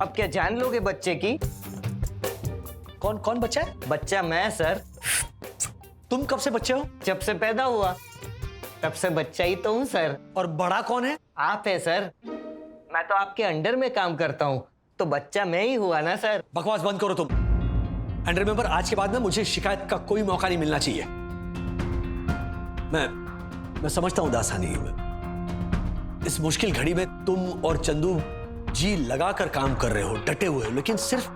अब क्या जान लोगे बच्चे की? कौन कौन बच्चा है? बच्चा मैं सर। तुम कब से बच्चे हो? जब से पैदा हुआ तब से बच्चा ही तो हूँ सर। और बड़ा कौन है? आप है सर, मैं तो आपके अंडर में काम करता हूँ, तो बच्चा मैं ही हुआ ना सर। बकवास बंद करो तुम। एंड रिमेंबर, आज के बाद ना मुझे शिकायत का कोई मौका नहीं मिलना चाहिए। मैं समझता हूं दासानी, इस मुश्किल घड़ी में तुम और चंदू जी लगाकर काम कर रहे हो, डटे हुए हो, लेकिन सिर्फ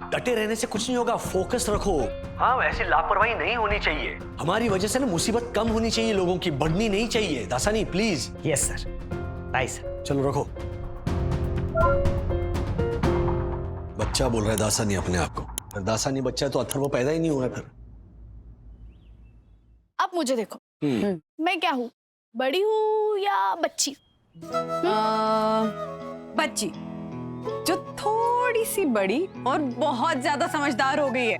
डटे रहने से कुछ नहीं होगा, फोकस रखो। हाँ, वैसे लापरवाही नहीं होनी चाहिए। हमारी वजह से ना मुसीबत कम होनी चाहिए, लोगों की बढ़नी नहीं चाहिए। Dasani please. Yes sir. Bye sir. चलो रखो। बच्चा बोल रहा है दासानी अपने आप को। अगर दासानी बच्चा है तो अथर्व पैदा ही नहीं हुआ है फिर। अब मुझे देखो, मैं क्या हूँ, बड़ी हूँ या बच्ची? बच्ची जो थोड़ी सी बड़ी और बहुत ज्यादा समझदार हो गई है।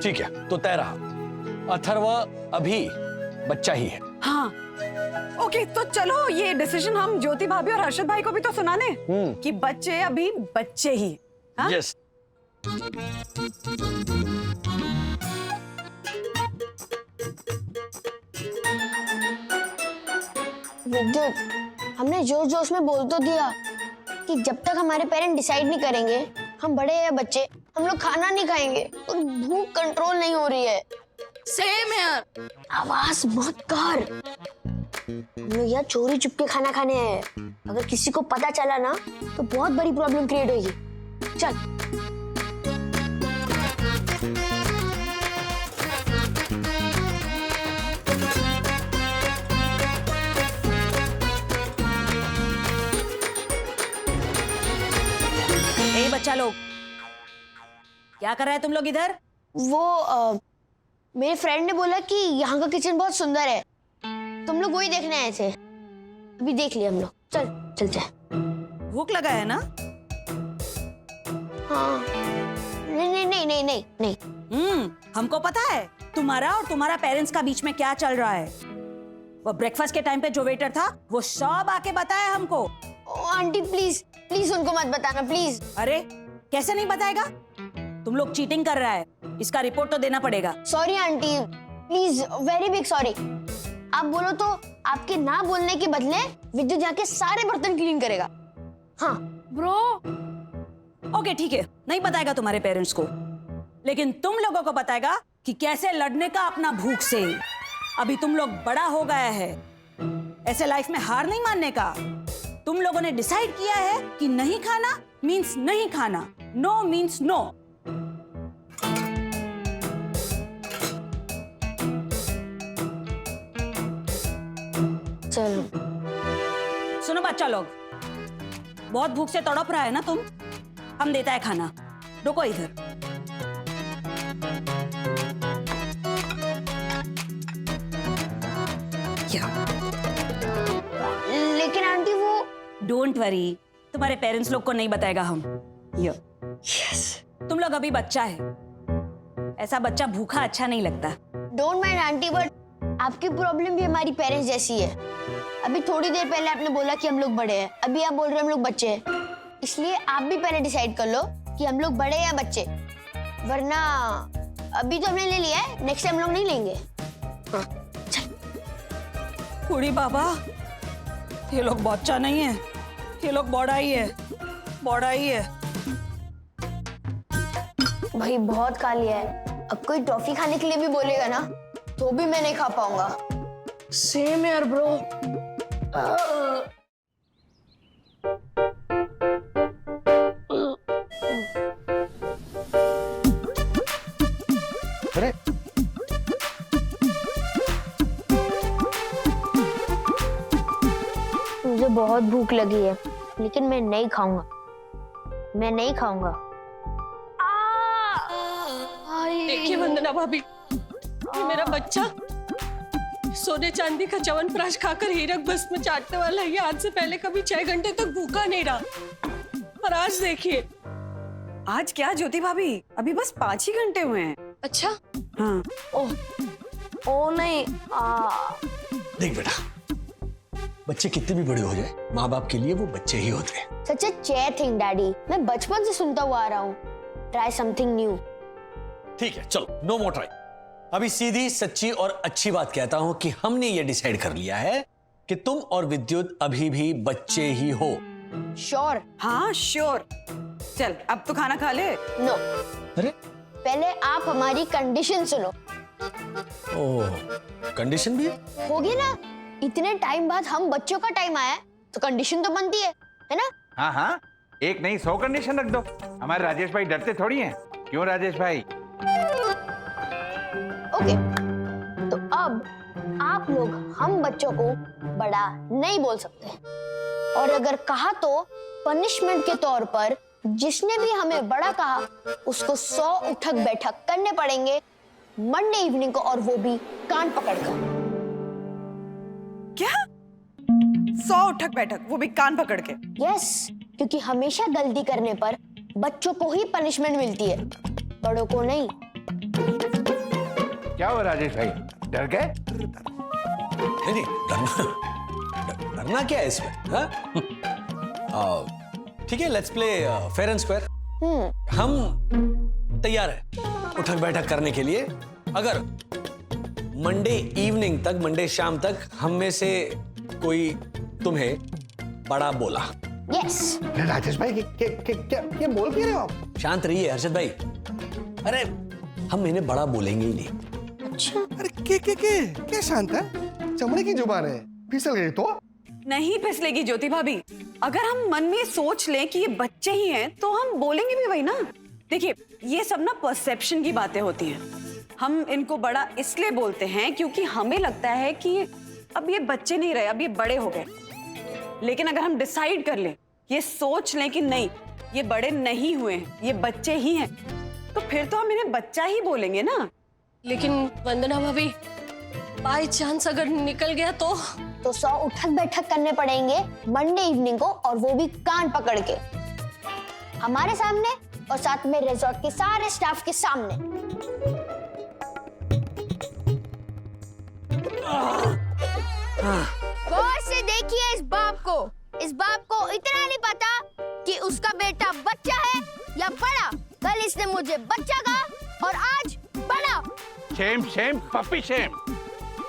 ठीक है, तो तय रहा, अथर्व अभी बच्चा ही है। हाँ ओके, तो चलो ये डिसीजन हम ज्योति भाभी और हर्षद भाई को भी तो सुना दें कि बच्चे अभी बच्चे ही। हाँ? यस। विद्युत, हमने जोश जोश में बोल तो दिया कि जब तक हमारे पेरेंट डिसाइड नहीं करेंगे हम बड़े या बच्चे, हम लोग खाना नहीं खाएंगे और भूख कंट्रोल नहीं हो रही है। सेम यार। आवाज मत कर, हम लोग यार चोरी चुपके खाना खाने हैं। अगर किसी को पता चला ना तो बहुत बड़ी प्रॉब्लम क्रिएट होगी। चल। ए बच्चा लोग, क्या कर रहा है तुम लोग इधर? वो मेरे फ्रेंड ने बोला कि यहाँ का किचन बहुत सुंदर है, तुम लोग वही देखने आए थे। अभी देख लिया हम लोग। चल चलते हैं। भूख लगा है ना? हाँ। नहीं नहीं नहीं नहीं नहीं नहीं। हमको पता है तुम्हारा और तुम्हारा पेरेंट्स का बीच में क्या चल रहा है। वो ब्रेकफास्ट के टाइम पे जो वेटर था वो सब आके बताया हमको। आंटी प्लीज प्लीज उनको मत बताना प्लीज। अरे कैसे नहीं बताएगा? तुम लोग चीटिंग कर रहा है, इसका रिपोर्ट तो देना पड़ेगा। Sorry aunty, please, very big sorry. आप बोलो तो आपके ना बोलने के बदले विद्युत जाके सारे बर्तन क्लीन करेगा। हाँ ब्रो। ओके ठीक है, नहीं बताएगा तुम्हारे पेरेंट्स को, लेकिन तुम लोगों को बताएगा कि कैसे लड़ने का अपना भूख से। अभी तुम लोग बड़ा हो गया है, ऐसे लाइफ में हार नहीं मानने का। तुम लोगों ने डिसाइड किया है कि नहीं खाना मींस नहीं खाना, नो मींस नो। चलो। सुनो बच्चा लोग, बहुत भूख से तड़प रहा है ना तुम? हम देता है खाना, रुको इधर। लेकिन आंटी वो। डोंट वरी, तुम्हारे पेरेंट्स लोग को नहीं बताएगा हम। यस। तुम लोग अभी बच्चा है, ऐसा बच्चा भूखा अच्छा नहीं लगता। डोंट माइंड आंटी, बट आपकी प्रॉब्लम भी हमारी पेरेंट्स जैसी है। अभी थोड़ी देर पहले आपने बोला कि हम लोग बड़े हैं, अभी आप बोल रहे हैं हम लोग बच्चे हैं। इसलिए आप भी पहले डिसाइड कर लो कि हम लोग बड़े या बच्चे, वरना अभी तो हमने ले लिया है, नेक्स्ट टाइम हम लोग नहीं लेंगे। हाँ, बूढ़ी बाबा, ये लोग बच्चा नहीं है, ये लोग बड़ा ही है, बड़ा ही है। भाई बहुत खा लिया है, अब कोई टॉफी खाने के लिए भी बोलेगा ना तो भी मैं नहीं खा पाऊंगा। सेम यार ब्रो। अरे मुझे बहुत भूख लगी है, लेकिन मैं नहीं खाऊंगा, मैं नहीं खाऊंगा। देखिए वंदना भाभी, ये मेरा बच्चा सोने चांदी का च्यवनप्राश खाकर हीरक बस में चाटने वाला है। आज से पहले कभी 6 घंटे तक भूखा नहीं रहा, और आज देखिए। आज क्या ज्योति भाभी, अभी बस 5 ही घंटे हुए हैं। अच्छा। हाँ। ओ नहीं। देख बेटा, बच्चे कितने भी बड़े हो जाए, माँ बाप के लिए वो बच्चे ही होते हैं। सच ए चेयर थिंग डैडी, मैं बचपन से सुनता हुआ आ रहा हूँ। Try something new. ठीक है चलो, नो मोर ट्राई। अभी सीधी सच्ची और अच्छी बात कहता हूं कि हमने ये डिसाइड कर लिया है कि तुम और विद्युत अभी भी बच्चे ही हो। श्योर? हाँ श्योर। चल अब तो खाना खा ले। नो। अरे पहले आप हमारी कंडीशन सुनो। ओह, कंडीशन भी होगी ना, इतने टाइम बाद हम बच्चों का टाइम आया है तो कंडीशन तो बनती है ना? हाँ हाँ, एक नहीं 100 कंडीशन रख दो। हमारे राजेश भाई डरते थोड़ी हैं। क्यों राजेश भाई? ओके, तो अब आप लोग हम बच्चों को बड़ा नहीं बोल सकते, और अगर कहा तो पनिशमेंट के तौर पर जिसने भी हमें बड़ा कहा उसको 100 उठक बैठक करने पड़ेंगे मंडे इवनिंग को, और वो भी कान पकड़कर। क्या? 100 उठक बैठक, वो भी कान पकड़ के? यस, क्योंकि हमेशा गलती करने पर बच्चों को ही पनिशमेंट मिलती है, बड़ों को नहीं। क्या हुआ राजेश भाई, डर गए? नहीं, डरना क्या है इसमें? ठीक है, let's play fair and square. हम तैयार हैं उठक बैठक करने के लिए, अगर मंडे इवनिंग तक, मंडे शाम तक हम में से कोई तुम्हें बड़ा बोला। यस। राजेश भाई क्या बोल क्यों रहे हो आप? शांत रहिए हर्षद भाई। अरे हम इन्हें बड़ा बोलेंगे ही नहीं। अच्छा, अरे क्या शांत है? चमड़े की जुबान है, फिसल गई तो? नहीं फिसलेगी ज्योति भाभी। अगर हम मन में सोच लें कि ये बच्चे ही हैं तो हम बोलेंगे भी वही ना। देखिए, ये सब ना परसेप्शन की बातें होती हैं। हम इनको बड़ा इसलिए बोलते हैं क्योंकि हमें लगता है कि अब ये बच्चे नहीं रहे, अब ये बड़े हो गए। लेकिन अगर हम डिसाइड कर लें, ये सोच लें कि नहीं, ये बड़े नहीं हुए हैं, ये बच्चे ही हैं, तो फिर तो हम इन्हें बच्चा ही बोलेंगे ना। लेकिन वंदना भाभी, बाय चांस अगर निकल गया तो 100 उठक बैठक करने पड़ेंगे मंडे इवनिंग को, और वो भी कान पकड़ के, हमारे सामने और साथ में रिजॉर्ट के सारे स्टाफ के सामने। गौर से देखिए इस बाप को। इस बाप को इतना नहीं पता कि उसका बेटा बच्चा है या बड़ा। कल इसने मुझे बच्चा कहा और आज बड़ा। Shem shame puppy shame.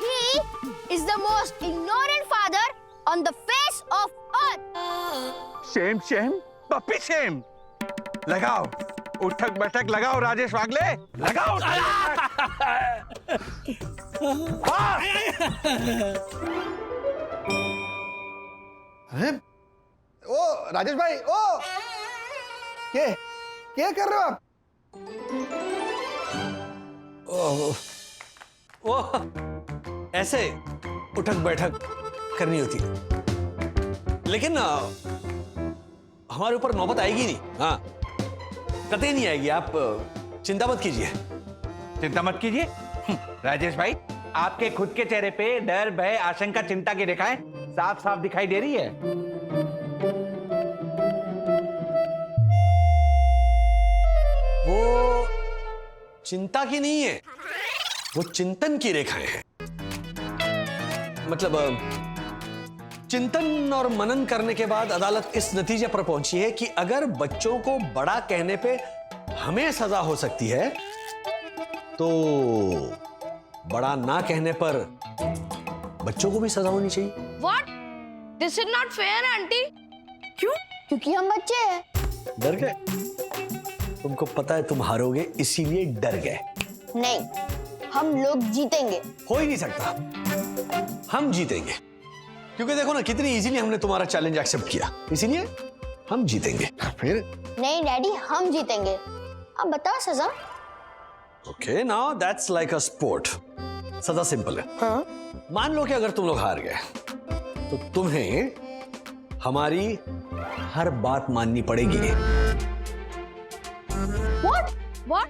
He is the most ignorant father on the face of earth. Shem shame puppy shame. लगाओ उठक बैठक, लगाओ राजेश वागले, लगाओ। अरे ओ राजेश भाई, ओ क्या कर रहे हो आप? वो ऐसे उठक बैठक करनी होती है, लेकिन हमारे ऊपर नौबत आएगी नहीं। हाँ, कतई नहीं आएगी, आप चिंता मत कीजिए। चिंता मत कीजिए। राजेश भाई, आपके खुद के चेहरे पे डर, भय, आशंका, चिंता की रेखाएं साफ साफ दिखाई दे रही है। वो चिंता की नहीं है, वो चिंतन की रेखाएं हैं। मतलब चिंतन और मनन करने के बाद अदालत इस नतीजे पर पहुंची है कि अगर बच्चों को बड़ा कहने पे हमें सजा हो सकती है, तो बड़ा ना कहने पर बच्चों को भी सजा होनी चाहिए। What? This is not fair, aunty. क्यों? क्योंकि हम बच्चे हैं। डर गए? तुमको पता है तुम हारोगे, इसीलिए डर गए। नहीं, हम लोग जीतेंगे। हो ही नहीं सकता, हम जीतेंगे। क्योंकि देखो ना कितनी इजीली हमने तुम्हारा चैलेंज एक्सेप्ट किया, इसीलिए हम जीतेंगे। फिर? नहीं डैडी, हम जीतेंगे। अब बताओ सजा। Okay, now that's like a sport. सजा सिंपल है। हाँ? मान लो कि अगर तुम लोग हार गए तो तुम्हें हमारी हर बात माननी पड़ेगी। What? What?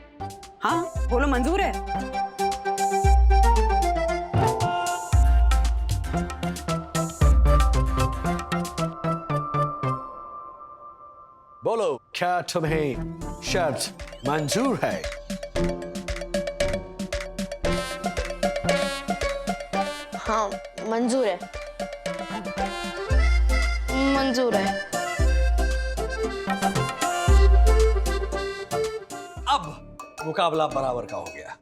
हाँ, बोलो मंजूर है। बोलो, क्या तुम्हें शर्त मंजूर है? हाँ, मंजूर है। मंजूर है। अब मुकाबला बराबर का हो गया।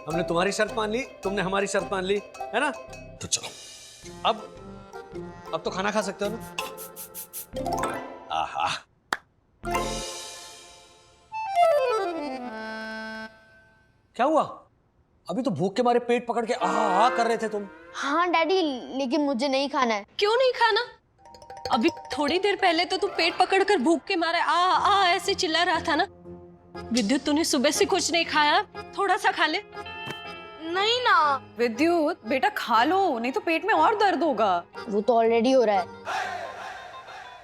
हमने तुम्हारी शर्त मान ली, तुमने हमारी शर्त मान ली, है ना? तो चलो, अब तो खाना खा सकते हो ना? आहा, क्या हुआ? अभी तो भूख के मारे पेट पकड़ के आहा कर रहे थे तुम। हाँ डैडी, लेकिन मुझे नहीं खाना है। क्यों नहीं खाना? अभी थोड़ी देर पहले तो तू पेट पकड़कर भूख के मारे आ ऐसे चिल्ला रहा था ना। विद्युत, तूने सुबह से कुछ नहीं खाया, थोड़ा सा खा ले। नहीं ना विद्युत बेटा खा लो, नहीं तो पेट में और दर्द होगा। वो तो ऑलरेडी हो रहा है।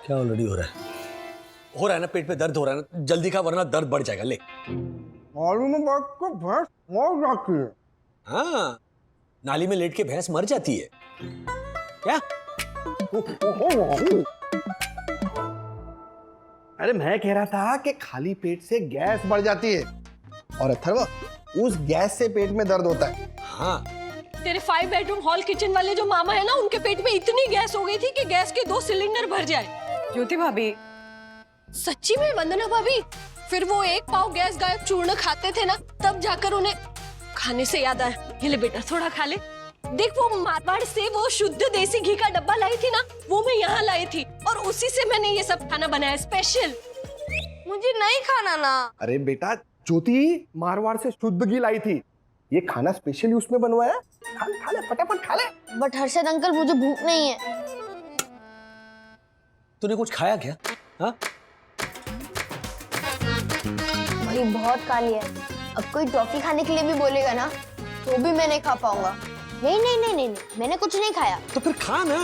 क्या ऑलरेडी हो रहा है? हो रहा है ना, पेट में दर्द हो रहा है ना, जल्दी खा वरना दर्द बढ़ जाएगा। ले मालूम में बात को भैंस मर जाती है। हाँ, नाली में लेट के भैंस मर जाती है क्या? अरे मैं कह रहा था कि खाली पेट से गैस बढ़ जाती है और अथर्व उस गैस से पेट में दर्द होता है। हाँ, तेरे 5 बेडरूम हॉल किचन वाले जो मामा है ना, उनके पेट में इतनी गैस हो गई थी कि गैस के 2 सिलेंडर भर जाए। ज्योति भाभी, सच्ची में वंदना भाभी, फिर वो 1 पाव गैस गायब चूर्ण खाते थे ना, तब जाकर उन्हें खाने से याद आया, ये ले बेटा थोड़ा खा ले। देख, वो मारवाड़ से वो शुद्ध देसी घी का डब्बा लाई थी ना, वो मैं यहाँ लाई थी और उसी से मैंने ये सब खाना बनाया स्पेशल। मुझे नहीं खाना ना। अरे बेटा, ज्योति मारवाड़ से शुद्ध घी लाई थी, ये खाना स्पेशली उसमें बनवाया। खा ले फटाफट खा ले। बट हर्षद अंकल, मुझे भूख नहीं है। तूने कुछ खाया क्या? हाँ? भाई बहुत खा लिया। अब कोई टॉफी खाने के लिए भी बोलेगा ना, तो भी मैं नहीं खा पाऊंगा। नहीं नहीं नहीं नहीं, मैंने कुछ नहीं खाया। तो फिर खा ना।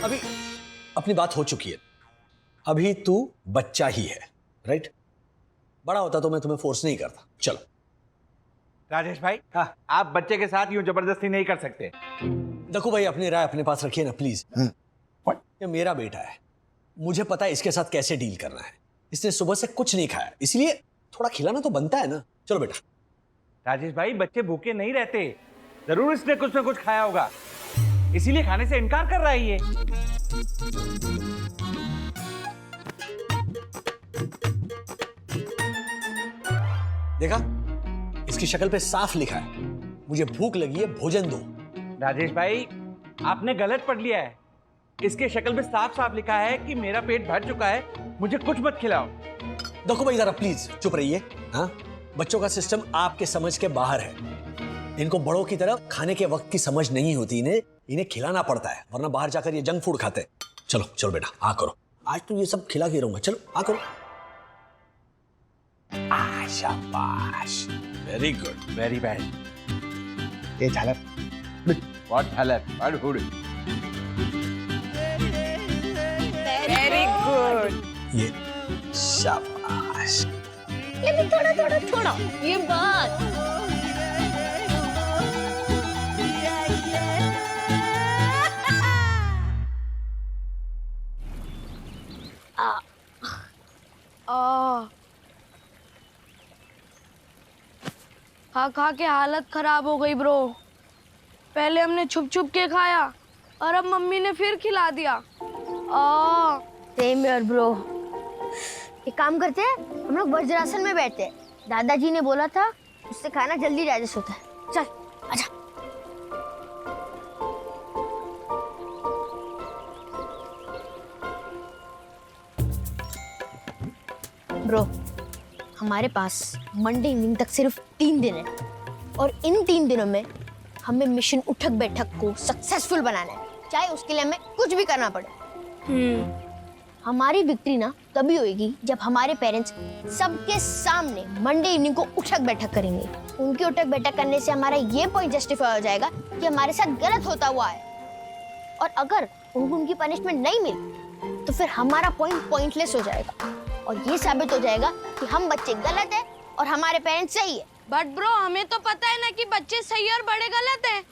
अभी अपनी बात हो चुकी है, अभी तू बच्चा ही है, राइट? बड़ा होता तो मैं तुम्हें फोर्स नहीं करता। चलो राजेश भाई, आप बच्चे के साथ यूं जबरदस्ती नहीं कर सकते। देखो भाई, अपनी राय अपने पास रखिए ना प्लीज। ये मेरा बेटा है, मुझे पता है इसके साथ कैसे डील करना है। इसने सुबह से कुछ नहीं खाया, इसलिए थोड़ा खिलाना तो बनता है ना। चलो बेटा। राजेश भाई, बच्चे भूखे नहीं रहते, जरूर इसने कुछ ना कुछ खाया होगा, इसीलिए खाने से इनकार कर रहा है ये। देखा, इसकी शक्ल पे साफ लिखा है, मुझे भूख लगी है, भोजन दो। राजेश भाई, आपने गलत पढ़ लिया है। इसके शक्ल पे साफ साफ लिखा है कि मेरा पेट भर चुका है, मुझे कुछ मत खिलाओ। देखो भाई, जरा प्लीज चुप रहिए। हाँ, बच्चों का सिस्टम आपके समझ के बाहर है। इनको बड़ों की तरह खाने के वक्त की समझ नहीं होती, इन्हें खिलाना पड़ता है, वरना बाहर जाकर ये जंक फूड खाते हैं। चलो चलो बेटा, आ करो, आज तो ये सब खिला के रहूंगा। चलो आ करो। शाबाश, वेरी गुड, वेरी बैड। ये झालर, व्हाट झालर, व्हाट हुड। Very good. ये शाबाश। लेकिन थोड़ा थोड़ा थोड़ा ये बात। खा खा के हालत खराब हो गई ब्रो। पहले हमने छुप छुप के खाया और अब मम्मी ने फिर खिला दिया। सेम यार ब्रो। एक काम करते हैं, हम लोग वज्रासन में बैठते हैं। दादाजी ने बोला था उससे खाना जल्दी डाइजेस्ट होता है। चल आजा। ब्रो, हमारे पास मंडे इवनिंग तक सिर्फ 3 दिन है और इन 3 दिनों में हमें मिशन उठक बैठक को सक्सेसफुल बनाना है, चाहे उसके लिए हमें कुछ भी करना पड़े। हमारी विक्ट्री ना तभी होगी जब हमारे पेरेंट्स सबके सामने मंडे इवनिंग को उठक बैठक करेंगे। उनकी उठक बैठक करने से हमारा ये पॉइंट जस्टिफाई हो जाएगा कि हमारे साथ गलत होता हुआ है, और अगर उनको उनकी पनिशमेंट नहीं मिली तो फिर हमारा पॉइंट पॉइंटलेस हो जाएगा और ये साबित हो जाएगा कि हम बच्चे गलत है और हमारे पेरेंट्स सही है। बट ब्रो, हमें तो पता है ना कि बच्चे सही और बड़े गलत हैं।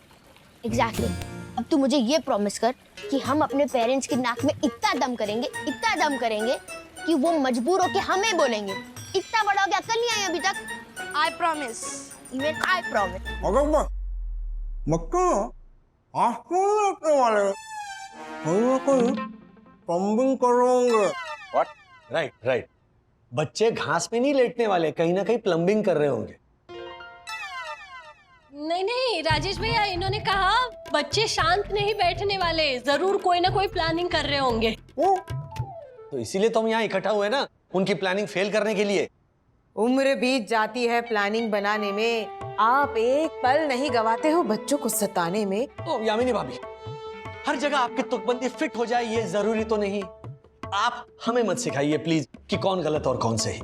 एग्जैक्टली। अब तू मुझे ये प्रॉमिस कर कि हम अपने पेरेंट्स की नाक में इतना दम करेंगे कि वो मजबूर होके हमें बोलेंगे। इतना बड़ा हो गया, अकल नहीं आई अभी तक। I promise. Even I promise. अगर मक्का आसमान अपने वाले पंबिंग करोगे। व्हाट? Right right. बच्चे घास पे नहीं लेटने वाले, कहीं ना कहीं प्लम्बिंग कर रहे होंगे। नहीं नहीं राजेश भैया, इन्होंने कहा बच्चे शांत नहीं बैठने वाले, जरूर कोई ना कोई प्लानिंग कर रहे होंगे। तो इसीलिए तो हम यहाँ इकट्ठा हुए ना, उनकी प्लानिंग फेल करने के लिए। उम्र बीत जाती है प्लानिंग बनाने में, आप एक पल नहीं गवाते हो बच्चों को सताने में। तो यामिनी भाभी, हर जगह आपकी तुकबंदी फिट हो जाए ये जरूरी तो नहीं। आप हमें मत सिखाइए प्लीज कि कौन गलत और कौन सही।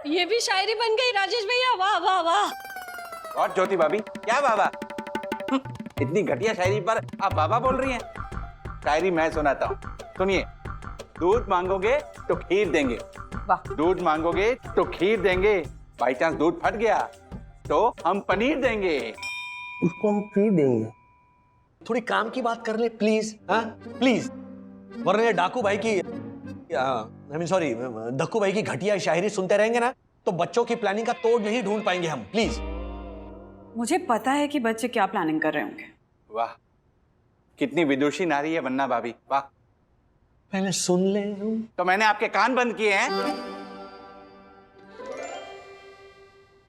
ये भी शायरी बन गई राजेश भैया, वाह वाह वाह। और ज्योति भाभी क्या बाबा, इतनी घटिया शायरी पर आप बाबा बोल रही हैं। शायरी मैं सुनाता हूँ, सुनिए। दूध मांगोगे तो खीर देंगे, दूध मांगोगे तो खीर देंगे, बाई चांस दूध फट गया तो हम पनीर देंगे। उसको हम खीर देंगे। थोड़ी काम की बात कर ले प्लीज, हाँ प्लीज, वरना ये डाकू भाई की सॉरी धक्कू भाई की घटिया शायरी सुनते रहेंगे ना तो बच्चों की प्लानिंग का तोड़ नहीं ढूंढ पाएंगे हम। प्लीज। मुझे पता है कि बच्चे क्या प्लानिंग कर रहे होंगे। वाह, कितनी विदुषी नारी है वन्ना भाभी, वाह। पहले सुन ले। तो मैंने आपके कान बंद किए हैं।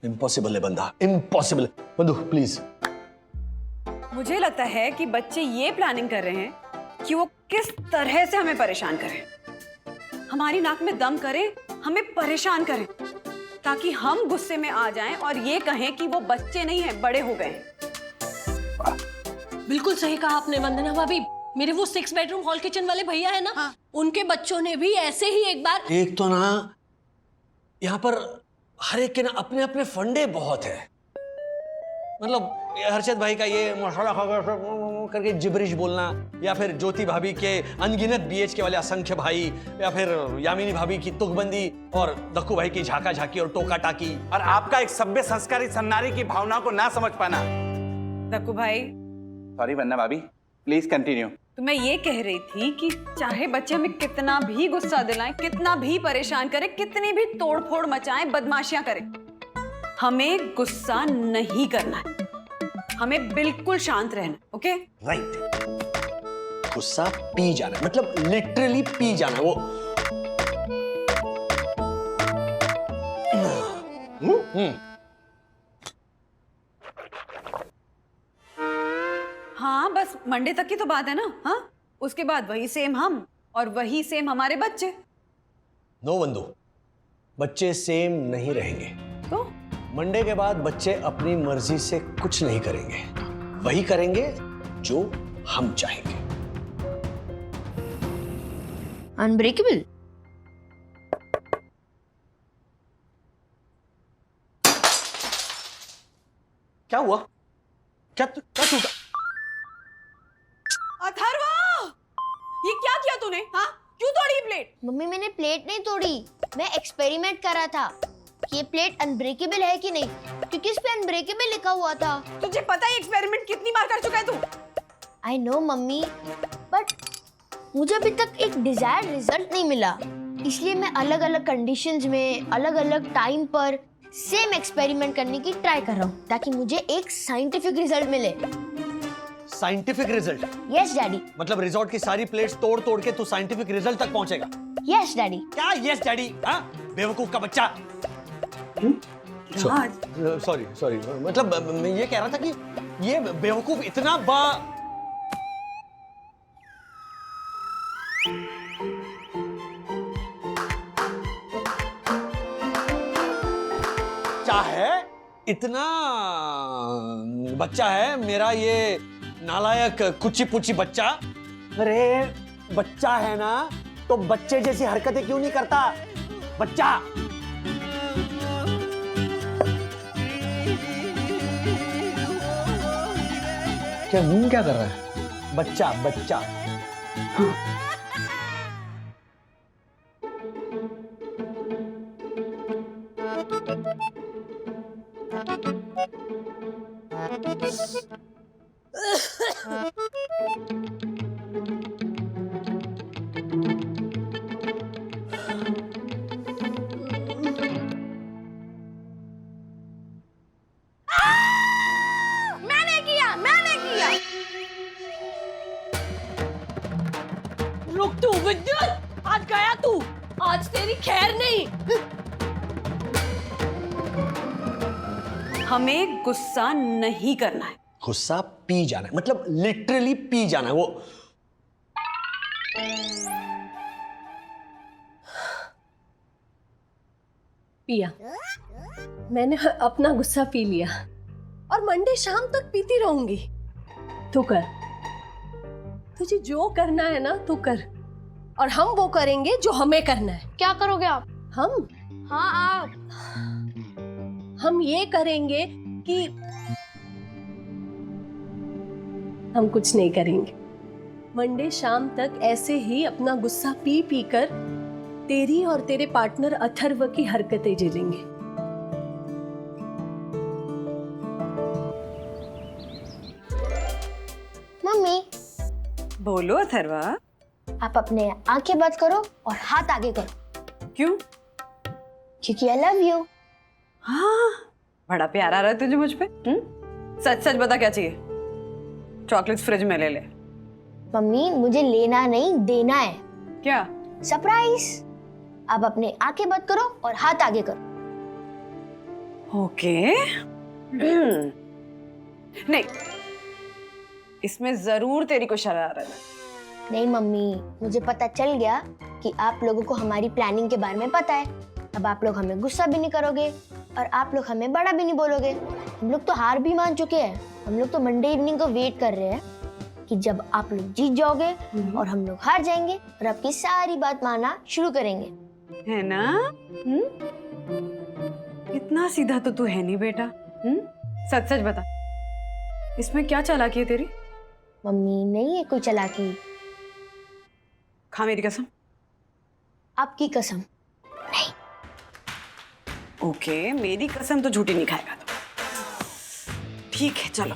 इम्पॉसिबल है बंदा, इम्पॉसिबल। बंधु प्लीज। मुझे लगता है कि बच्चे ये प्लानिंग कर रहे हैं कि वो किस तरह से हमें परेशान करें, हमारी नाक में दम करें, हमें परेशान करें, ताकि हम गुस्से में आ जाएं और ये कहें कि वो बच्चे नहीं हैं, बड़े हो गए। बिल्कुल सही कहा आपने वंदना भाभी। मेरे वो 6 बेडरूम हॉल किचन वाले भैया है ना, हाँ। उनके बच्चों ने भी ऐसे ही एक बार। एक तो ना यहाँ पर हर एक के ना अपने अपने फंडे बहुत है। मतलब हर्षद भाई का ये मसाला करके जिब्रिश बोलना, या फिर ज्योति भाभी के अनगिनत BHK वाले असंख्य भाई, या फिर यामिनी भाभी की तुकबंदी और दक्कू भाई की झाका झाकी और टोका टाकी, और आपका एक सभ्य संस्कारी सन्नारी की भावना को ना समझ पाना। दक्कू भाई सॉरी वन्ना भाभी, प्लीज कंटिन्यू। तो मैं ये कह रही थी कि चाहे बच्चे हमें कितना भी गुस्सा दिलाएं, कितना भी परेशान करें, कितनी भी तोड़फोड़ मचाएं, बदमाशियां करें, हमें गुस्सा नहीं करना है, हमें बिल्कुल शांत रहना। Okay right. गुस्सा पी जाना, मतलब लिटरली पी जाना। वो हाँ, बस मंडे तक की तो बात है ना। हाँ, उसके बाद वही सेम हम और वही सेम हमारे बच्चे। नो बंधु, बच्चे सेम नहीं रहेंगे। तो मंडे के बाद बच्चे अपनी मर्जी से कुछ नहीं करेंगे, वही करेंगे जो हम चाहेंगे। अनब्रेकेबल। क्या हुआ? क्या टूटा? अथर्वा, ये क्या किया तूने? हाँ, क्यों तोड़ी ये प्लेट? मम्मी मैंने प्लेट नहीं तोड़ी, मैं एक्सपेरिमेंट कर रहा था कि ये प्लेट अनब्रेकेबल है कि नहीं, क्योंकि इस पे अनब्रेकेबल लिखा हुआ था। तुझे पता है एक्सपेरिमेंट कितनी बार कर चुका है तू? आई नो मम्मी, बट मुझे अभी तक एक डिजायर्ड रिजल्ट नहीं मिला, इसलिए मैं अलग अलग कंडीशंस में अलग अलग टाइम पर सेम एक्सपेरिमेंट करने की ट्राई कर रहा हूँ, ताकि मुझे एक साइंटिफिक रिजल्ट मिले। Scientific result? Yes daddy. मतलब रिजॉर्ट की सारी प्लेट्स तोड़ तोड़ के तू साइंटिफिक रिजल्ट तक पहुंचेगा? Yes daddy. क्या यस डैडी? हाँ, बेवकूफ का बच्चा। सॉरी, मतलब मैं ये कह रहा था कि ये बेवकूफ इतना चाहे इतना बच्चा है मेरा ये नालायक कुची पुची बच्चा। अरे बच्चा है ना तो बच्चे जैसी हरकतें क्यों नहीं करता बच्चा? क्या मुंह क्या कर रहा है? बच्चा बच्चा। रुक तू विद्युत, आज गया तू, आज तेरी खैर नहीं। हमें गुस्सा नहीं करना है। गुस्सा पी जाना है, मतलब लिटरली पी जाना है। वो पिया, मैंने अपना गुस्सा पी लिया और मंडे शाम तक पीती रहूंगी। तू कर, तुझे जो करना है ना तू कर, और हम वो करेंगे जो हमें करना है। क्या करोगे आप? हम? हाँ आप। हम ये करेंगे कि हम कुछ नहीं करेंगे। मंडे शाम तक ऐसे ही अपना गुस्सा पी पी कर तेरी और तेरे पार्टनर अथर्व की हरकतें झेलेंगे। मम्मी बोलो अथर्वा। आप अपने आंखें बंद करो और हाथ आगे करो। क्यों? क्योंकि आई लव यू। हाँ, बड़ा प्यार आ रहा है तुझे मुझ पे। सच सच बता क्या चाहिए? चॉकलेट्स फ्रिज में ले ले। मम्मी मुझे लेना नहीं देना है। क्या? सरप्राइज। आप अपने आंखें बंद करो और हाथ आगे करो। ओके। नहीं, इसमें जरूर तेरी को शरारत है। नहीं मम्मी, मुझे पता चल गया कि आप लोगों को हमारी प्लानिंग के बारे में पता है। अब आप लोग हमें गुस्सा भी नहीं करोगे और आप लोग हमें बड़ा भी नहीं बोलोगे। हम लोग तो हार भी मान चुके हैं। हम लोग तो मंडे इवनिंग को वेट कर रहे हैं कि जब आप लोग जीत जाओगे और हम लोग हार जाएंगे और आपकी सारी बात मानना शुरू करेंगे, है ना? इतना सीधा तो तू है नहीं बेटा। सच सच बता, इसमें क्या चालाकी है तेरी? मम्मी नहीं है कोई चालाकी। खा मेरी कसम। आपकी कसम। ओके, मेरी कसम तो झूठी नहीं खाएगा तो। ठीक है चलो।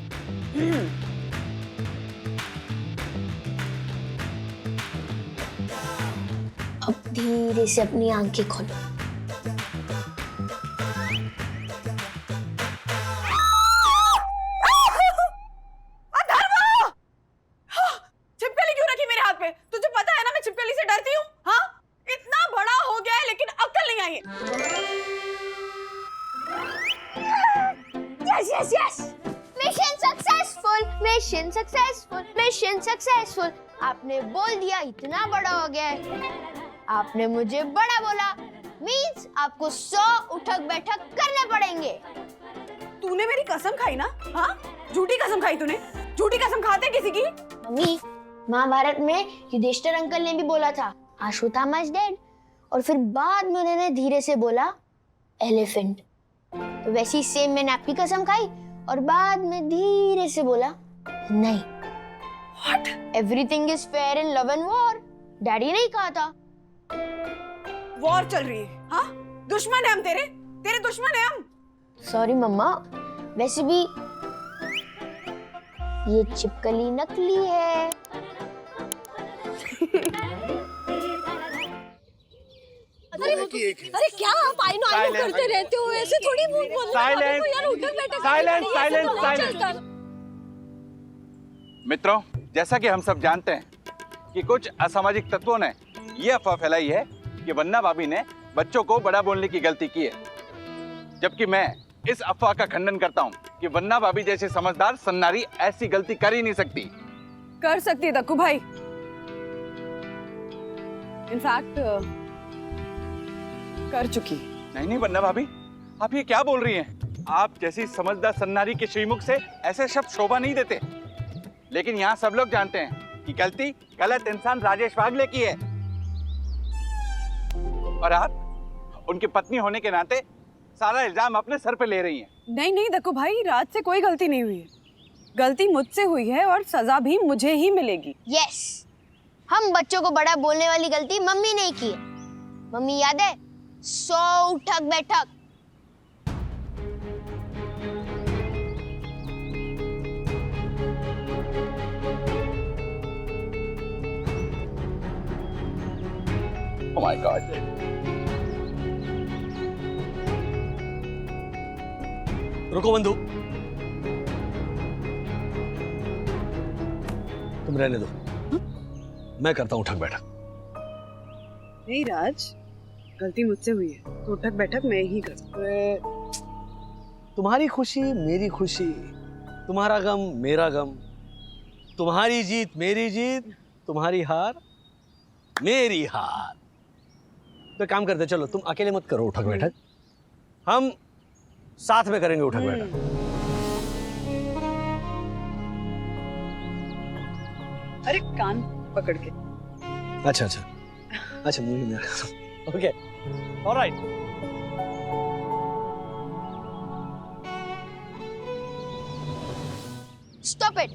अब धीरे से अपनी आंखें खोलो। छिपकली क्यों रखी मेरे हाथ पे? तुझे पता है ना मैं छिपकली से डरती हूँ। हाँ, इतना बड़ा हो गया है लेकिन अक्ल नहीं आई है। Yes, yes, yes. Mission successful. Mission successful. Mission successful. आपने बोल दिया इतना बड़ा हो गया है। आपने मुझे बड़ा बोला, मीन्स आपको 100 उठक बैठक करने पड़ेंगे। तूने मेरी कसम खाई ना? हाँ, झूठी कसम खाई तूने। झूठी कसम खाते किसी की? मम्मी, महाभारत में युधिष्ठिर अंकल ने भी बोला था अश्वत्थामा इज डेड, और फिर बाद में उन्होंने धीरे से बोला एलिफेंट। तो वैसे ही सेम मैंने आपकी कसम खाई और बाद में धीरे से बोला नहीं। What? Everything is fair in love and war. Daddy ने ही कहा था। वॉर चल रही है। हाँ, दुश्मन है हम तेरे। तेरे दुश्मन है हम। सॉरी मम्मा, वैसे भी ये छिपकली नकली है। अरे क्या आप आई नो करते रहते हो? ऐसे थोड़ी बोलना यार। उठक बैठक साइलेंस। मित्रों, जैसा कि हम सब जानते हैं कि कुछ असामाजिक तत्वों ने यह अफवाह फैलाई है कि वन्ना भाभी ने बच्चों को बड़ा बोलने की गलती की है, जबकि मैं इस अफवाह का खंडन करता हूं कि वन्ना भाभी जैसी समझदार सन्नारी ऐसी गलती कर ही नहीं सकती। कर सकती है दक्कू भाई। इनफैक्ट कर चुकी। नहीं वन्ना भाभी, आप ये क्या बोल रही हैं? आप जैसी समझदार सन्नारी के श्रीमुख से ऐसे शब्द शोभा नहीं देते। लेकिन यहाँ सब लोग जानते हैं कि गलती गलत इंसान राजेश वागले की है, और आप उनकी पत्नी होने के नाते सारा इल्जाम अपने सर पे ले रही हैं। नहीं दक्कू भाई, राज से कोई गलती नहीं हुई है। गलती मुझसे हुई है और सजा भी मुझे ही मिलेगी। यस, हम बच्चों को बड़ा बोलने वाली गलती मम्मी ने की है। मम्मी याद है 100 उठक बैठक। Oh my God. रुको बंधु, तुम रहने दो। मैं करता हूं उठक बैठक। नहीं राज, गलती मुझसे हुई है तो उठक बैठक मैं ही कर। तुम्हारी खुशी मेरी खुशी, तुम्हारा गम मेरा गम, तुम्हारी जीत मेरी जीत, तुम्हारी हार मेरी हार। तो काम करते, चलो तुम अकेले मत करो उठक बैठक, हम साथ में करेंगे उठक बैठक। अरे कान पकड़ के। अच्छा अच्छा अच्छा, मुझे मेरा okay alright. Stop it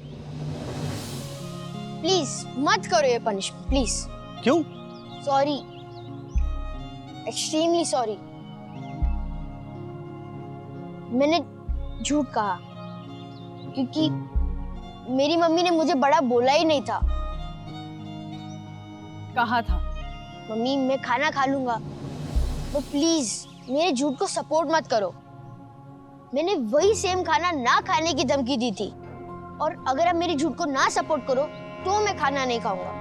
please, मत करो ये पनिशमेंट प्लीज। क्यों? Sorry, extremely sorry. मैंने झूठ कहा क्योंकि मेरी मम्मी ने मुझे बड़ा बोला ही नहीं था। कहा था मम्मी मैं खाना खा लूंगा, तो प्लीज मेरे झूठ को सपोर्ट मत करो। मैंने वही सेम खाना ना खाने की धमकी दी थी, और अगर आप मेरे झूठ को ना सपोर्ट करो तो मैं खाना नहीं खाऊंगा।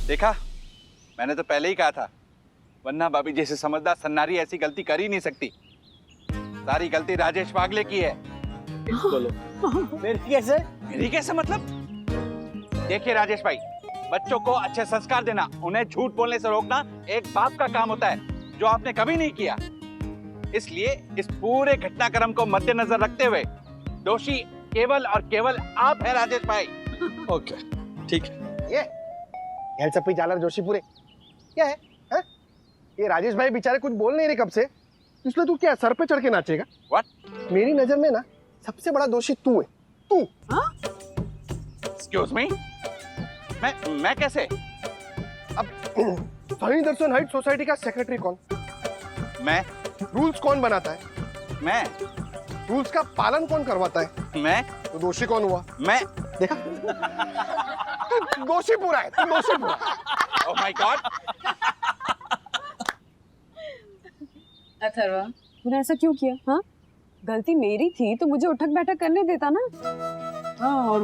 देखा, मैंने तो पहले ही कहा था, वरना भाभी जैसे समझदार सन्नारी ऐसी गलती कर ही नहीं सकती। सारी गलती राजेश वागले की है। बोलो मेरी कैसे? मेरी कैसे मतलब? देखिए राजेश भाई, बच्चों को अच्छे संस्कार देना, उन्हें झूठ बोलने से रोकना एक बाप का काम होता है, जो आपने कभी नहीं किया। इसलिए इस पूरे घटनाक्रम को मद्देनजर रखते हुए दोषी केवल और केवल आप हैं राजेश भाई। ओके ठीक है। ये सब जालर जोशीपुरे क्या है हा? ये राजेश भाई बेचारे कुछ बोल नहीं रहे कब से, इसलिए तू क्या सर पे चढ़ के नाचेगा? What? मेरी नजर में ना सबसे बड़ा दोषी तू है, तू। Excuse me? मैं कैसे? अब सनी दर्शन हाइट सोसाइटी का सेक्रेटरी कौन? मैं। रूल्स कौन बनाता है? मैं। रूल्स का पालन कौन करवाता है? मैं। तो दोषी कौन हुआ? मैं। देखा, तू दोषी पूरा है, तू दोषी पूरा। Oh my God! अथर्वा, तूने ऐसा क्यों किया? हाँ, गलती मेरी थी तो मुझे उठक बैठक करने देता ना। हाँ, और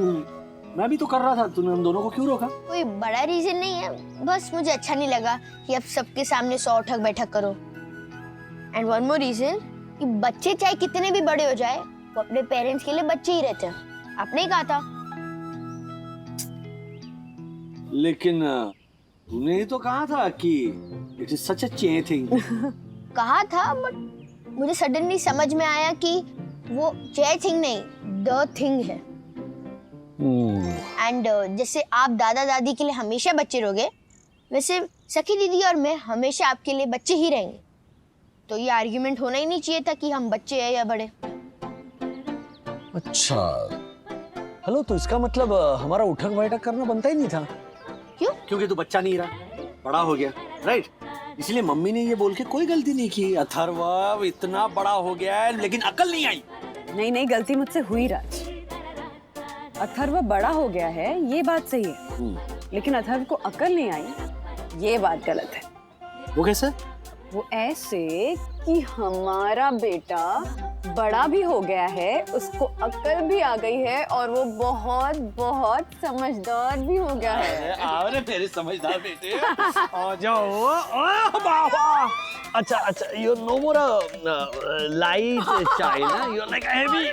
मैं भी तो कर रहा था, तूने हम दोनों को क्यों रोका? कोई बड़ा रीजन नहीं है, बस मुझे अच्छा नहीं लगा कि अब सबके सामने 100 उठक बैठक करो। एंड वन मोर रीजन कि बच्चे चाहे कितने भी बड़े हो जाए, वो अपने पेरेंट्स के लिए बच्चे ही रहते हैं। आपने ही कहा था। लेकिन तूने ही तो कहा था कि इट इज सच अ चे थिंग। कहा था, बट मुझे सडनली समझ में आया कि वो चे थिंग नहीं, द थिंग है। एंड जैसे आप दादा दादी के लिए हमेशा बच्चे रहोगे, वैसे सखी दीदी और मैं हमेशा आपके लिए बच्चे ही रहेंगे। तो ये आर्ग्यूमेंट होना ही नहीं चाहिए था कि हम बच्चे हैं या बड़े। अच्छा, हेलो, तो इसका मतलब हमारा उठक बैठक करना बनता ही नहीं था। क्यों? क्योंकि तू बच्चा नहीं रहा, बड़ा हो गया, राइट? इसलिए मम्मी ने ये बोल के कोई गलती नहीं की। अथर्वा इतना बड़ा हो गया है लेकिन अकल नहीं आई। नहीं नहीं, गलती मुझसे हुई राज। अथर्व बड़ा हो गया है ये बात सही है, लेकिन अथर्व को अकल नहीं आई ये बात गलत है। वो कैसे? वो ऐसे कि हमारा बेटा बड़ा भी हो गया है, उसको अकल भी आ गई है और वो बहुत बहुत समझदार भी हो गया है। आओ रे मेरे समझदार बेटे, आ जाओ। बाबा, अच्छा अच्छा, यू नो मोर लाइट चाय ना, यू लाइक हेवी।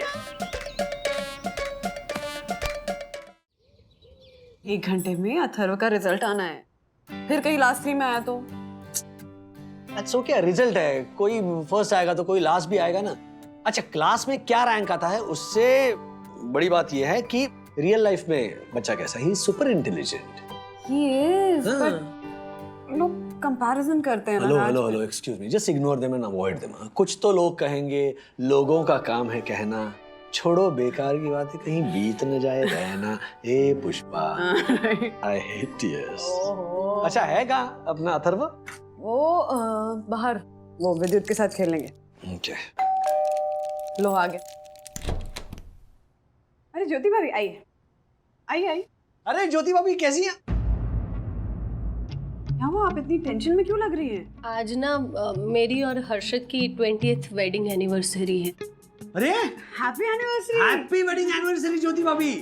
1 घंटे में अथर्व का रिजल्ट आना है, फिर कहीं लास्ट 3 में आया तो अच्छा, क्या रिजल्ट है, कोई फर्स्ट आएगा तो कोई लास्ट भी आएगा ना। अच्छा, क्लास में क्या रैंक आता है उससे बड़ी बात यह है कि रियल लाइफ में बच्चा कैसा, he super intelligent. He is, but लोग कंपैरिजन करते हैं ना। Hello hello, excuse me, just ignore them and avoid them. कुछ तो लोग कहेंगे, लोगों का काम है कहना, छोड़ो बेकार की बातें, कहीं बीत न जाए रहना। ए पुष्पा, आई हेट टीयर्स। अच्छा, है कहाँ अपना अथर्व? वो बाहर, वो विद्युत के साथ खेलेंगे। ओके, लो आ गए। अरे ज्योति भाभी आइए, आइए आइए। अरे ज्योति भाभी कैसी हैं? क्या हुआ, आप इतनी टेंशन में क्यों लग रही हैं? आज ना मेरी और हर्षद की 20th वेडिंग एनिवर्सरी है। अरे happy anniversary. Happy wedding anniversary Jyoti भाभी।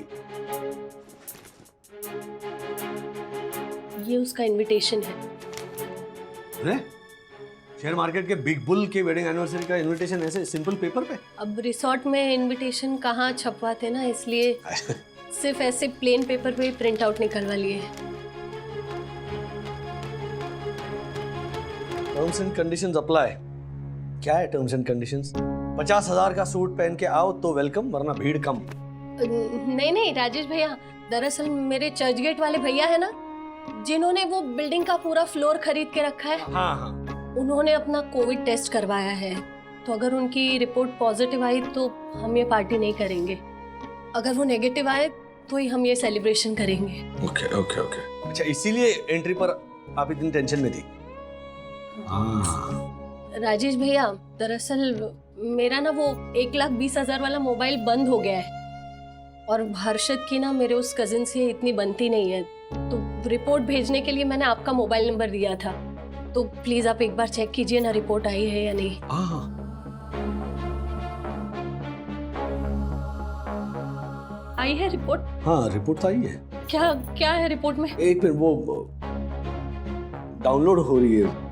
ये उसका इनविटेशन है। अरे शेयर मार्केट के बिग बुल के वेडिंग एनिवर्सरी का इनविटेशन ऐसे सिंपल पेपर पे? अब रिसोर्ट में इनविटेशन कहाँ छपवाते ना, इसलिए सिर्फ ऐसे प्लेन पेपर पे ही प्रिंट आउट निकलवा लिए। Terms and conditions apply. क्या है टर्म्स एंड कंडीशंस? 50,000 का सूट पहन के आओ तो वेलकम, वरना भीड़ कम। नहीं नहीं राजेश भैया, दरअसल मेरे चर्च गेट वाले भैया है ना, जिन्होंने वो बिल्डिंग का पूरा फ्लोर खरीद के रखा है, हाँ हाँ, उन्होंने अपना कोविड टेस्ट करवाया है। तो अगर उनकी रिपोर्ट पॉजिटिव आई तो हम ये पार्टी नहीं करेंगे, अगर वो नेगेटिव आए तो ही हम ये सेलिब्रेशन करेंगे। Okay okay okay. अच्छा, इसीलिए एंट्री पर आप इतनी टेंशन में थी? राजेश भैया, दरअसल मेरा ना वो 1,20,000 वाला मोबाइल बंद हो गया है, और हर्षद की ना मेरे उस कजिन से इतनी बनती नहीं है, तो रिपोर्ट भेजने के लिए मैंने आपका मोबाइल नंबर दिया था। तो प्लीज आप एक बार चेक कीजिए ना, रिपोर्ट आई है या नहीं। आई है रिपोर्ट? हाँ, रिपोर्ट तो आई है। क्या क्या है रिपोर्ट में? एक मिनट, वो डाउनलोड हो रही है।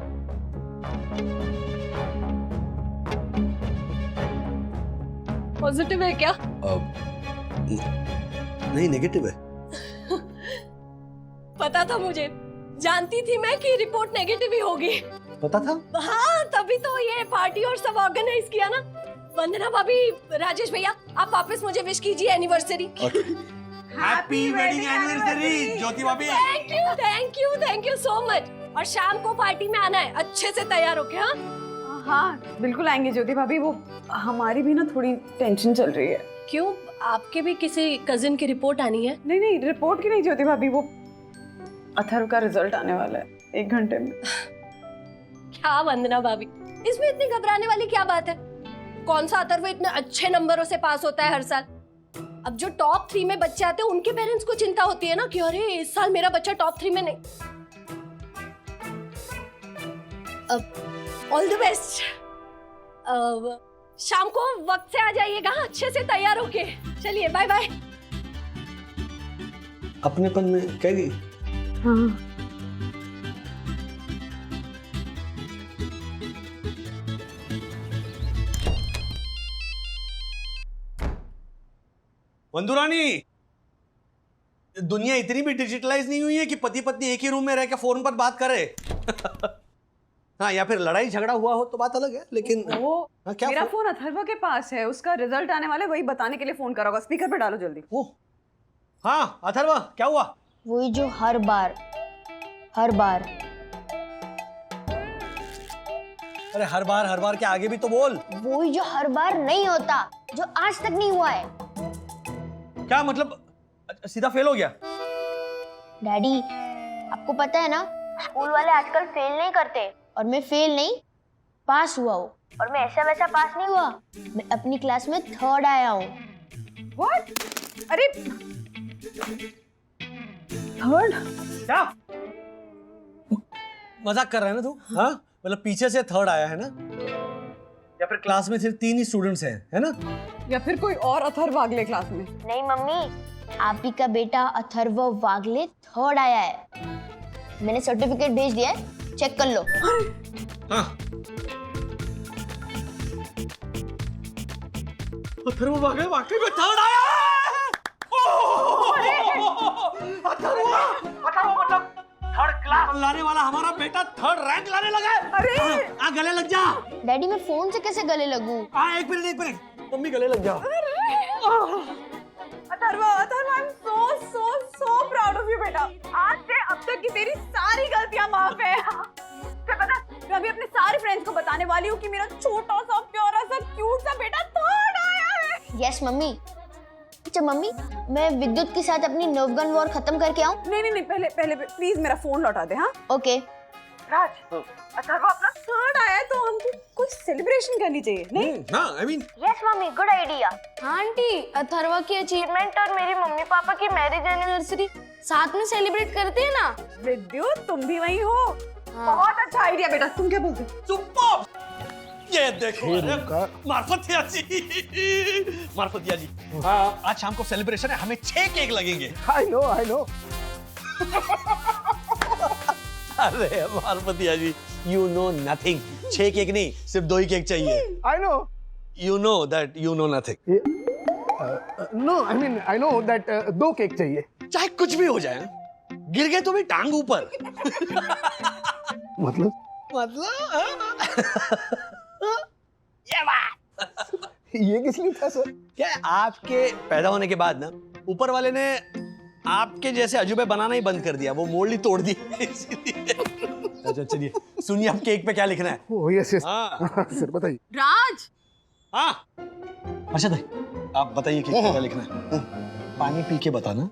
पॉजिटिव है क्या? नहीं, नेगेटिव है। पता था मुझे, जानती थी मैं कि रिपोर्ट नेगेटिव ही होगी। पता था? हाँ, तभी तो ये पार्टी और सब ऑर्गेनाइज किया ना। वंदना भाभी, राजेश भैया, आप वापस मुझे विश कीजिए anniversary. Happy wedding anniversary Jyoti भाभी। Thank you thank you thank you so much. और शाम को पार्टी में आना है, अच्छे से तैयार होके। हाँ हाँ बिल्कुल आएंगे ज्योति भाभी, वो हमारी भी ना थोड़ी टेंशन चल रही है। क्यों, आपके भी किसी कजिन की रिपोर्ट आनी है? नहीं नहीं, रिपोर्ट की नहीं ज्योति भाभी, वो अथर्व का रिजल्ट आने वाला है 1 घंटे में। क्या वंदना भाभी, इसमें इतनी घबराने वाली क्या बात है? कौन सा अथर्व इतने अच्छे नंबरों से पास होता है हर साल? अब जो टॉप 3 में बच्चे आते हैं उनके पेरेंट्स को चिंता होती है ना कि अरे इस साल मेरा बच्चा टॉप 3 में नहीं। All the best. शाम को वक्त से आ जाइएगा, अच्छे से तैयार होके। चलिए बाय बाय। अपनेपन में कह गई। हाँ। वंदुरानी, दुनिया इतनी भी डिजिटलाइज नहीं हुई है कि पति पत्नी एक ही रूम में रह के फोन पर बात करे। हाँ, या फिर लड़ाई झगड़ा हुआ हो तो बात अलग है, लेकिन वो क्या मेरा फोन अथर्व के पास है, उसका रिजल्ट आने वाला है, वही बताने के लिए फोन करा होगा। स्पीकर पे डालो जल्दी। वो हाँ अथर्व, क्या हुआ? वही जो हर बार अरे हर बार के आगे भी तो बोल। वही जो हर बार नहीं होता, जो आज तक नहीं हुआ है। क्या मतलब, सीधा फेल हो गया? डैडी, आपको पता है ना, स्कूल वाले आजकल फेल नहीं करते, और मैं फेल नहीं, पास हुआ हूँ। और मैं ऐसा वैसा पास नहीं हुआ, मैं अपनी क्लास में 3rd आया हूँ। What? अरे 3rd? क्या मजाक कर रहा है ना तू? हाँ, मतलब पीछे से 3rd आया है ना? या फिर क्लास में सिर्फ 3 ही स्टूडेंट्स हैं, है ना? या फिर कोई और अथर्व वागले क्लास में? नहीं मम्मी, आप ही का बेटा अथर्व वागले 3rd आया है। मैंने सर्टिफिकेट भेज दिया है, चेक कर लो। हाँ। अथर्व वागले वाकई में 3rd आया है। अथर्व मतलब 3rd क्लास लाने वाला हमारा बेटा 3rd रैंक लाने लगा है। अरे आ गले लग जा। डैडी, मैं फोन से कैसे गले लगूं? एक मिनट, मम्मी गले लग जा। Atharva, I am so proud of you बेटा। आज से अब तक की तेरी सारी गलतियां माफ है। तुझे पता, मैं अभी अपने सारे फ्रेंड्स को बताने वाली हूँ कि मेरा छोटा सा प्यारा सा क्यूट सा बेटा 3rd आया है। Yes mummy. अच्छा मम्मी, मैं विद्युत के साथ अपनी नवगन वॉर खत्म करके आऊं? नहीं, पहले प्लीज मेरा फोन लौटा दे। हाँ ओके। राज, अथर्व अपना 3rd आया है तो हमको कुछ सेलिब्रेशन करनी चाहिए, नहीं? हाँ, I mean yes mummy, good idea. हाँ आंटी, अथर्वा की अचीवमेंट और मेरी मम्मी पापा की मैरिज एनिवर्सरी साथ में सेलिब्रेट करते हैं ना। विद्युत, तुम भी वही हो। बहुत अच्छा आइडिया बेटा, तुम क्या बोलते? सुपर। ये देखो, मार्फत जी, आज शाम को सेलिब्रेशन है, हमें 6 केक लगेंगे। I know. अरे Marphatia ji, you know nothing. 6 cake नहीं, सिर्फ 2 ही केक चाहिए। I know. You know that you know nothing. No, I know that 2 cake चाहिए। चाहे कुछ भी हो जाए, गिर गए तो भी टांग ऊपर। मतलब ये बात। ये किस लिए था सर? क्या है, आपके पैदा होने के बाद ना ऊपर वाले ने आपके जैसे अजूबे बनाना ही बंद कर दिया, वो मोल्ड तोड़ दी इसीलिए। अच्छा चलिए सुनिए, अब केक पे क्या लिखना है? ओ यस यस सर बताइए। राज, हाँ अच्छा भाई आप बताइए केक पे क्या लिखना है? पानी पी के बताना।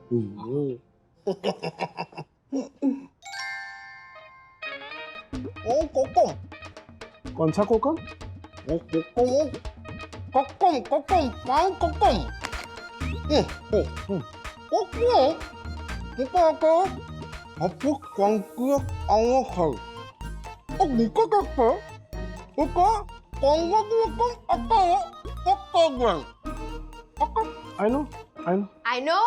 ओ कोकम। कौन सा कोकम? ओ कोकम, कोकम कोकम पाऊ कोकम। कोकम कोको अपु कंकुर आउ हल। ओ बुको कोको कोको कंगो कोकम अको cocoa. I know. I know.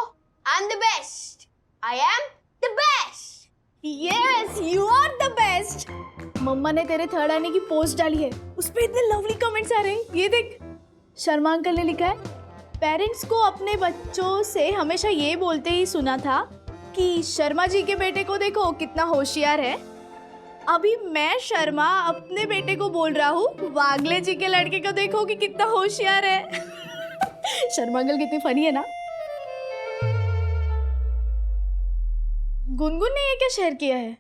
I'm the best. I am the best. Yes, you are the best. मम्मा ने तेरे थर्ड आने की पोस्ट डाली है, उस पे इतने लवली कमेंट्स आ रहे हैं। ये देख, शर्मा अंकल ने लिखा है, पेरेंट्स को अपने बच्चों से हमेशा ये बोलते ही सुना था कि शर्मा जी के बेटे को देखो कितना होशियार है। अभी मैं शर्मा अपने बेटे को बोल रहा हूँ, वागले जी के लड़के को देखो कि कितना होशियार है। शर्मा अंकल कितनी फनी है ना। गुनगुन ने ये क्या शेयर किया है?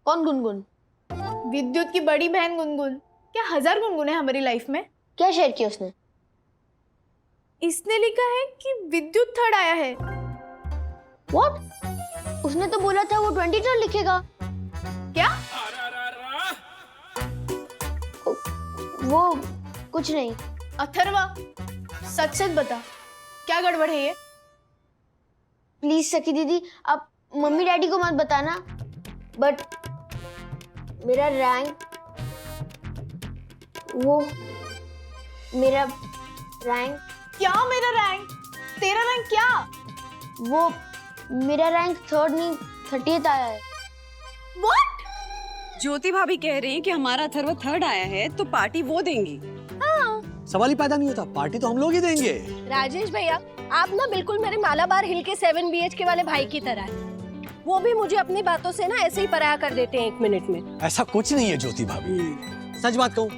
कौन गुनगुन? विद्युत की बड़ी बहन गुनगुन। क्या 1000 गुनगुन है हमारी लाइफ में? क्या शेयर किया उसने? इसने लिखा है कि विद्युत थर्ड आया है। What? उसने तो बोला था वो 23 लिखेगा। क्या? वो कुछ नहीं। अथर्वा, सच सच बता, क्या गड़बड़ है ये? प्लीज सखी दीदी, आप मम्मी डैडी को मत बताना, बट मेरा रैंक, वो मेरा रैंक। क्या मेरा रैंक? तेरा रैंक क्या? वो मेरा रैंक 3rd नहीं 30th आया है। What? ज्योति भाभी कह रही हैं कि हमारा अथर्व थर्ड आया है तो पार्टी वो देंगी। सवाल ही पैदा नहीं होता, पार्टी तो हम लोग ही देंगे। राजेश भैया, आप ना बिल्कुल मेरे मालाबार हिल के 7 BHK वाले भाई की तरह है। वो भी मुझे अपनी बातों से ना ऐसे ही पराया कर देते हैं 1 मिनट में। ऐसा कुछ नहीं है ज्योति भाभी, सच बात कहूँ,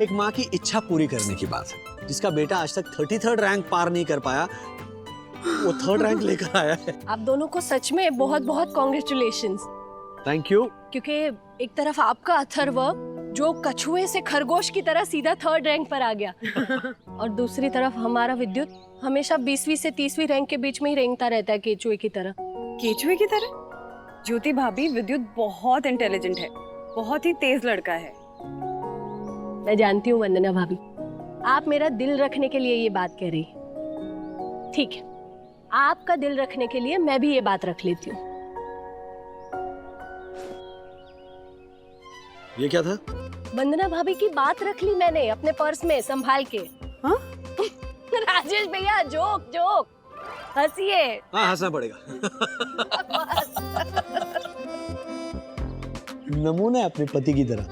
एक माँ की इच्छा पूरी करने की बात है। जिसका बेटा आज तक 33rd रैंक पार नहीं कर पाया, वो 3rd रैंक लेकर आया है। आप दोनों को सच में बहुत बहुत कॉन्ग्रेचुलेशंस। Thank you. क्योंकि एक तरफ आपका अथर्व जो कछुए से खरगोश की तरह सीधा 3rd रैंक पर आ गया और दूसरी तरफ हमारा विद्युत हमेशा 20वीं से 30वीं रैंक के बीच में ही रेंगता रहता है, केचुए की तरह। केचुए की तरह? ज्योति भाभी, विद्युत बहुत इंटेलिजेंट है, बहुत ही तेज लड़का है। मैं जानती हूँ वंदना भाभी, आप मेरा दिल रखने के लिए ये बात कह रही। ठीक है, आपका दिल रखने के लिए मैं भी ये बात रख लेती हूँ। ये क्या था? वंदना भाभी की बात रख ली मैंने अपने पर्स में संभाल के। हाँ? राजेश भैया, जोक जोक, हंसिए। हाँ, हंसना पड़ेगा। नमूना है अपने पति की तरह।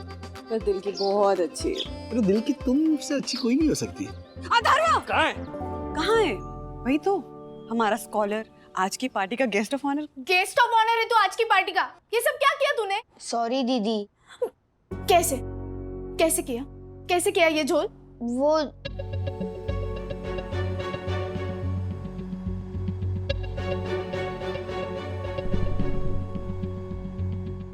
तो दिल की बहुत अच्छी है। अरे दिल की तुमसे अच्छी कोई नहीं हो सकती। अथर्व कहाँ है? कहाँ है? वही तो, हमारा स्कॉलर, आज की पार्टी का guest of honour. Guest of honour है तो आज की पार्टी का? ये सब क्या किया तूने? सॉरी दीदी। कैसे कैसे किया? कैसे किया ये झोल? वो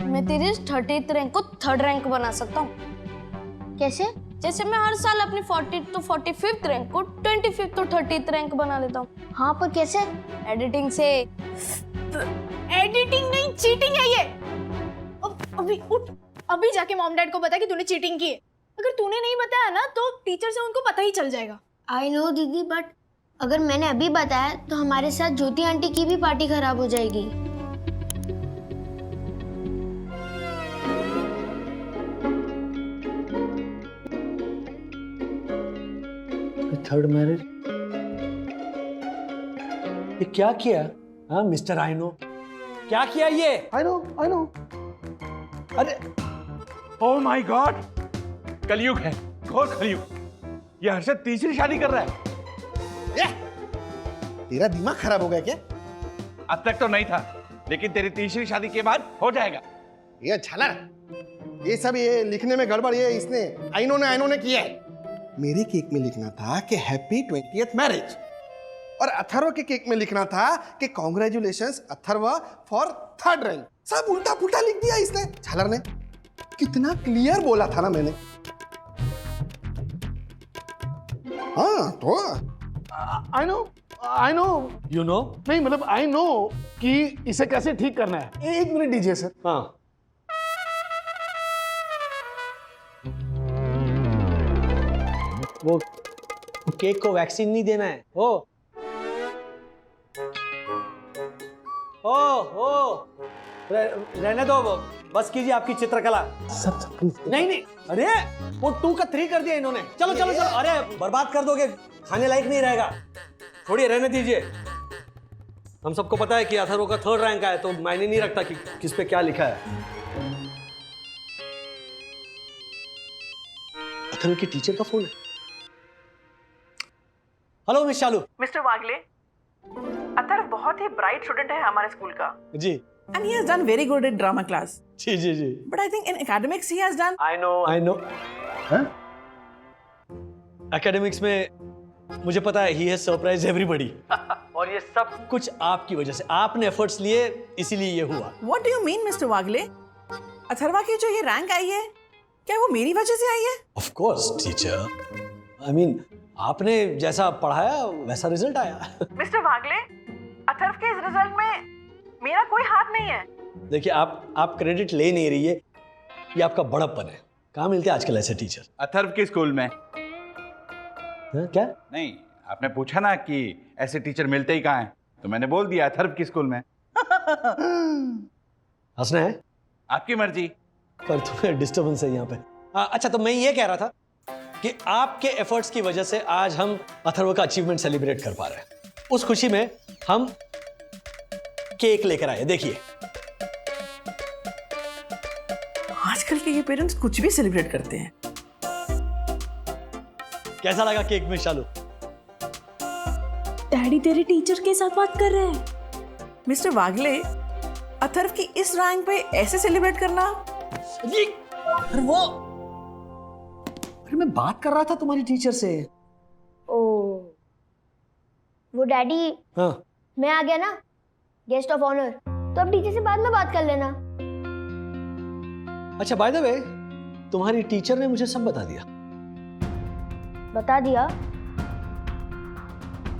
मैं तेरे 30th रैंक को 3rd रैंक बना सकता हूँ। कैसे? जैसे मैं हर साल अपनी 40th तो 45th रैंक को 25th तो 30th रैंक बना लेता हूँ। हाँ, पर कैसे? एडिटिंग से। एडिटिंग नहीं, चीटिंग है ये। अभी उठ, अभी जाके मॉम डैड को बता कि तूने चीटिंग की है। अगर तूने नहीं बताया ना तो टीचर से उनको पता ही चल जाएगा। आई नो दीदी, बट अगर मैंने अभी बताया तो हमारे साथ ज्योति आंटी की भी पार्टी खराब हो जाएगी। Third marriage? ये क्या किया? हाँ मिस्टर आई नो, क्या किया ये? आई नो। अरे ओह माय गॉड, कलयुग है, घोर कलयुग। ये हर्षद तीसरी शादी कर रहा है। तेरा दिमाग खराब हो गया क्या? अब तक तो नहीं था, लेकिन तेरी तीसरी शादी के बाद हो जाएगा। ये झालर, ये सब ये लिखने में गड़बड़ ये इसने आइनो ने किया है। मेरे केक में लिखना था कि हैप्पी 20th मैरिज, और अथर्व के केक में लिखना था कि congratulations Atharva for 3rd rank. सब उल्टा पुल्टा लिख दिया इसने, झालर ने। कितना क्लियर बोला था ना मैंने। हाँ तो आई नो यू नो नहीं मतलब आई नो कि इसे कैसे ठीक करना है। एक मिनट दीजिए सर। हाँ वो केक को वैक्सीन नहीं देना है। ओ रहने दो, बस कीजिए आपकी चित्रकला। नहीं अरे वो 2 का 3 कर दिया इन्होंने। चलो चलो चलो, अरे बर्बाद कर दोगे, खाने लायक नहीं रहेगा। थोड़ी रहने दीजिए। हम सबको पता है कि अथर्व का 3rd रैंक आया, तो मायने नहीं रखता कि किस पे क्या लिखा है। अथर्व की टीचर का फोन है। हेलो मिस शालू। मिस्टर वागले, अथर्व बहुत ही ब्राइट स्टूडेंट है हमारे स्कूल का। जी। And he has done very good in drama class. Ji ji ji. But I think in academics he has done. I know. Academics में मुझे पता है he has surprised everybody. और ये सब कुछ आपकी वजह से, आपने एफर्ट्स लिए इसीलिए ये हुआ। What do you mean, Mr. वागले? अथर्वा की जो ये रैंक आई है, क्या वो मेरी वजह से आई है? Of course, teacher. I mean, आपने जैसा पढ़ाया वैसा रिजल्ट आया। मिस्टर वागले, अथर्व के इस रिजल्ट में मेरा कोई हाथ नहीं है। देखिए आप क्रेडिट ले नहीं रही है, ये आपका बड़प्पन है। कहाँ मिलते हैं आजकल ऐसे टीचर? अथर्व के स्कूल में। क्या? नहीं, आपने पूछा ना कि ऐसे टीचर मिलते ही कहाँ हैं, तो मैंने बोल दिया अथर्व के स्कूल में। हंसना है? आपकी मर्जी। पर तुम्हें डिस्टर्बेंस है यहाँ पे। अच्छा, तो मैं ये कह रहा था कि आपके एफर्ट्स की वजह से आज हम अथर्व का अचीवमेंट सेलिब्रेट कर पा रहे हैं। उस खुशी में हम केक लेकर आए, देखिए। आजकल के ये पेरेंट्स कुछ भी सेलिब्रेट करते हैं। कैसा लगा केक में शालू? डैडी तेरे टीचर के साथ बात कर रहे हैं। मिस्टर वागले, अथर्व की इस रैंक पे ऐसे सेलिब्रेट करना। अरे मैं बात कर रहा था तुम्हारी टीचर से। वो डैडी, हाँ मैं आ गया ना गेस्ट ऑफ ऑनर, तो अब टीचर से बाद में बात कर लेना। अच्छा, बाय द वे तुम्हारी टीचर ने मुझे सब बता दिया। बता दिया?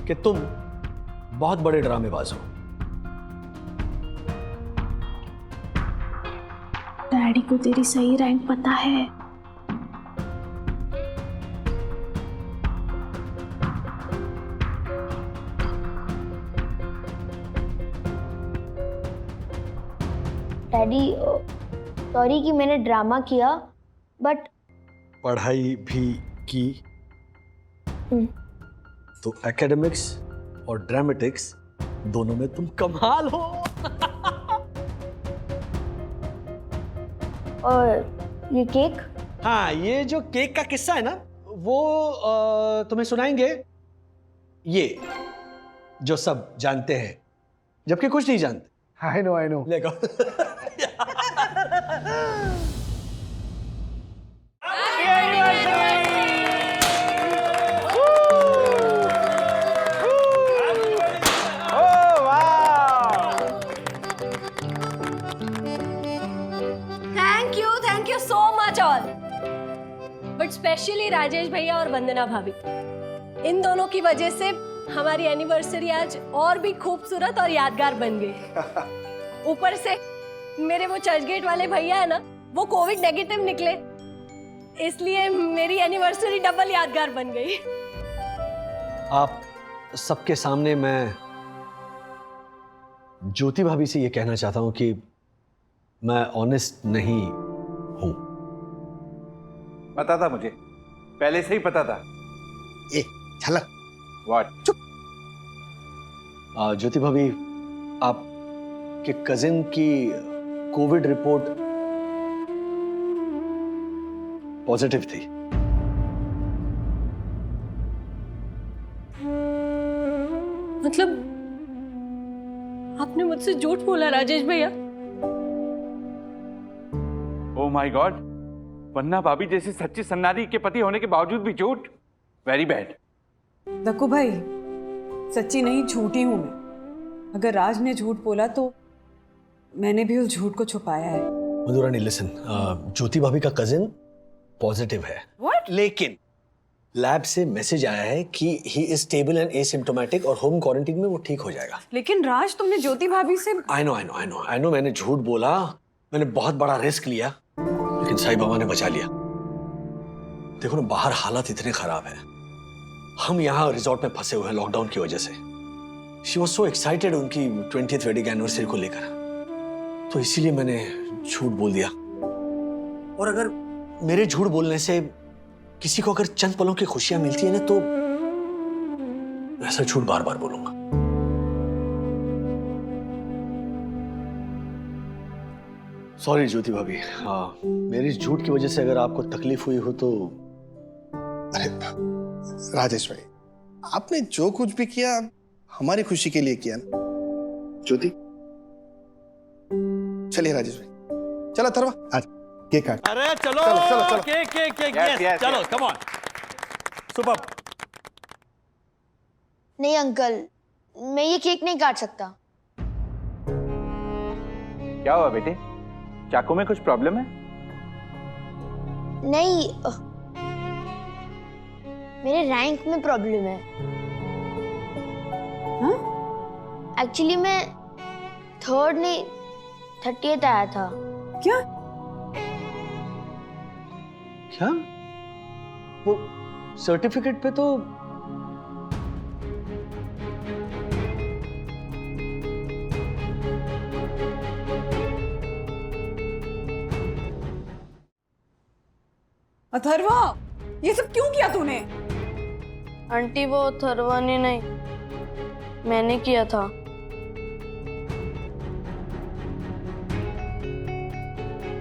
कि तुम बहुत बड़े ड्रामेबाज हो। डैडी को तेरी सही रैंक पता है। डैडी, सॉरी कि मैंने ड्रामा किया, बट पढ़ाई भी की तो एकेडमिक्स और ड्रामेटिक्स दोनों में तुम कमाल हो। और ये केक? हाँ, ये जो केक का किस्सा है ना, वो तुम्हें सुनाएंगे ये जो सब जानते हैं, जबकि कुछ नहीं जानते। I know. देखो। Thank you so much all, but specially Rajesh भैया और वंदना भाभी। इन दोनों की वजह से हमारी एनिवर्सरी आज और भी खूबसूरत और यादगार बन गई। ऊपर से मेरे वो चर्चगेट वाले भैया है ना, वो कोविड नेगेटिव निकले, इसलिए मेरी एनिवर्सरी डबल यादगार बन गई। आप सबके सामने मैं ज्योति भाभी से ये कहना चाहता हूं कि मैं ऑनेस्ट नहीं हूं। पता था मुझे, पहले से ही पता था। ए झलक। व्हाट? चुप। ज्योति भाभी, आप के कजिन की कोविड रिपोर्ट पॉजिटिव थी। मतलब आपने मुझसे झूठ बोला राजेश भैया? ओह माय गॉड, वन्ना भाभी जैसी सच्ची सन्नारी के पति होने के बावजूद भी झूठ। Very bad. दक्कू भाई, सच्ची नहीं झूठी हूं मैं। अगर राज ने झूठ बोला तो मैंने भी उस झूठ को छुपाया है। मधुरानी लिसन, ज्योति भाभी का कजिन पॉजिटिव है। What? लेकिन लैब से मैसेज आया है कि he is stable and asymptomatic और होम क्वारंटीन में वो ठीक हो जाएगा। लेकिन राज, तुमने ज्योति भाभी से आई नो मैंने झूठ बोला, मैंने बहुत बड़ा रिस्क लिया, लेकिन साईं बाबा ने बचा लिया। देखो ना, बाहर हालात इतने खराब है, हम यहाँ रिजॉर्ट में फंसे हुए हैं लॉकडाउन की वजह से। शी वॉज सो एक्साइटेड उनकी 20th वेडिंग एनिवर्सरी को लेकर, तो इसीलिए मैंने झूठ बोल दिया। और अगर मेरे झूठ बोलने से किसी को अगर चंद पलों की खुशियां मिलती है ना, तो ऐसा झूठ बार बार बोलूंगा। सॉरी ज्योति भाभी, मेरी झूठ की वजह से अगर आपको तकलीफ हुई हो तो। अरे राजेश भाई, आपने जो कुछ भी किया हमारी खुशी के लिए किया ना। ज्योति, चलिए राजेश भाई, चलो अथर्वा आज केक काट। अरे चलो चलो, चलो। केक यस, चलो कम ऑन। सुपर। नहीं अंकल, मैं ये केक नहीं काट सकता। क्या हुआ बेटे, चाकू में कुछ प्रॉब्लम है? नहीं, मेरे रैंक में प्रॉब्लम है। एक्चुअली मैं 3rd नहीं 30th आया था। क्या? वो सर्टिफिकेट पे तो अथर्वा, ये सब क्यों किया तूने? आंटी, वो अथर्वा ने नहीं, मैंने किया था।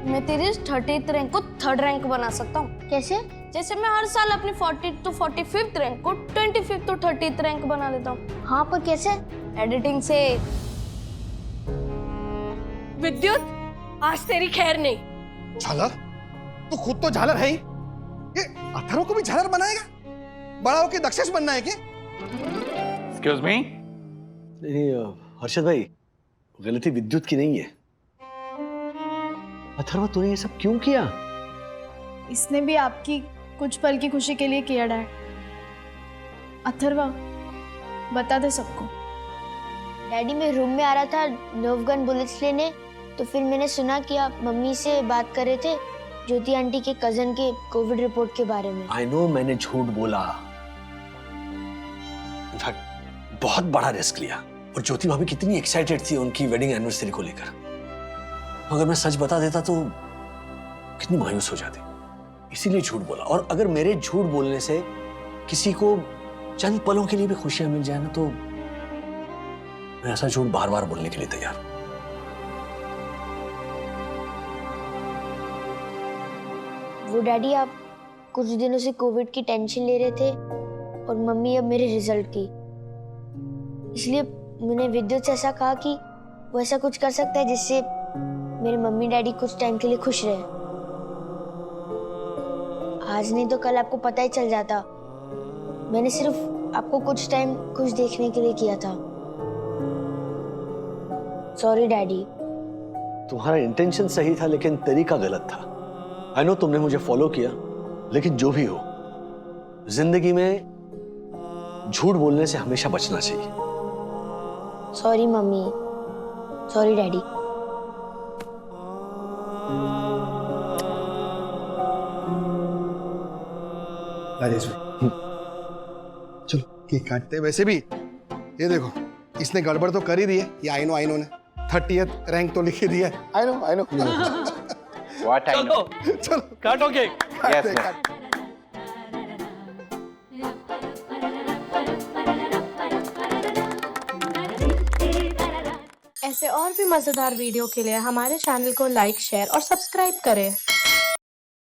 मैं तेरे 30th रैंक को 3rd रैंक बना सकता हूँ। कैसे? जैसे मैं हर साल अपनी 40th to 45th रैंक को 25th to 30th रैंक बना देता हूँ। हाँ, पर कैसे? एडिटिंग से। विद्युत, आज तेरी खैर नहीं। झालर? तू खुद तो झालर है ही, ये अथर्व को भी झालर बनाएगा? बड़ा होके दक्षेश बनना है क्या? Excuse me. नहीं हर्षद भाई, गलती विद्युत की नहीं है। अथर्वा, तूने ये सब क्यों किया? इसने भी आपकी कुछ पल की खुशी के लिए किया डैड। अथर्वा, बता दे सबको। डैडी, मैं रूम में आ रहा था नर्व गन बुलेट्स लेने, तो फिर मैंने सुना कि आप मम्मी से बात कर रहे थे ज्योति आंटी के कजन के कोविड रिपोर्ट के बारे में। आई नो, मैंने झूठ बोला, इनफैक्ट बहुत बड़ा रिस्क लिया। और ज्योति भाभी कितनी एक्साइटेड थी उनकी वेडिंग एनिवर्सरी को लेकर। अगर मैं सच बता देता तो कितनी मायूस हो जाती, इसीलिए झूठ बोला। और अगर मेरे झूठ बोलने से किसी को चंद पलों के लिए भी खुशियां मिल जाए ना, तो मैं ऐसा झूठ बार बार बोलने के लिए तैयार हूं। वो डैडी, आप कुछ दिनों से कोविड की टेंशन ले रहे थे और मम्मी अब मेरे रिजल्ट की, इसलिए मैंने विद्युत से ऐसा कहा कि वो ऐसा कुछ कर सकता है जिससे मेरे मम्मी डैडी कुछ टाइम के लिए खुश रहे। आज नहीं तो कल आपको पता ही चल जाता। मैंने सिर्फ आपको कुछ टाइम खुश देखने के लिए किया था। Sorry daddy. तुम्हारा इंटेंशन सही था, लेकिन तरीका गलत था। आई नो तुमने मुझे फॉलो किया, लेकिन जो भी हो, जिंदगी में झूठ बोलने से हमेशा बचना चाहिए। Sorry mummy, sorry daddy. Rajesh भाई, चलो केक काटते हैं। वैसे भी ये देखो, इसने गड़बड़ तो कर ही दी है। ये आई नो ने 30th रैंक तो लिख ही दिया है। I know what I know. चलो काटो केक। काटते हैं, yes. ऐसे और भी मजेदार वीडियो के लिए हमारे चैनल को लाइक, शेयर और सब्सक्राइब करें।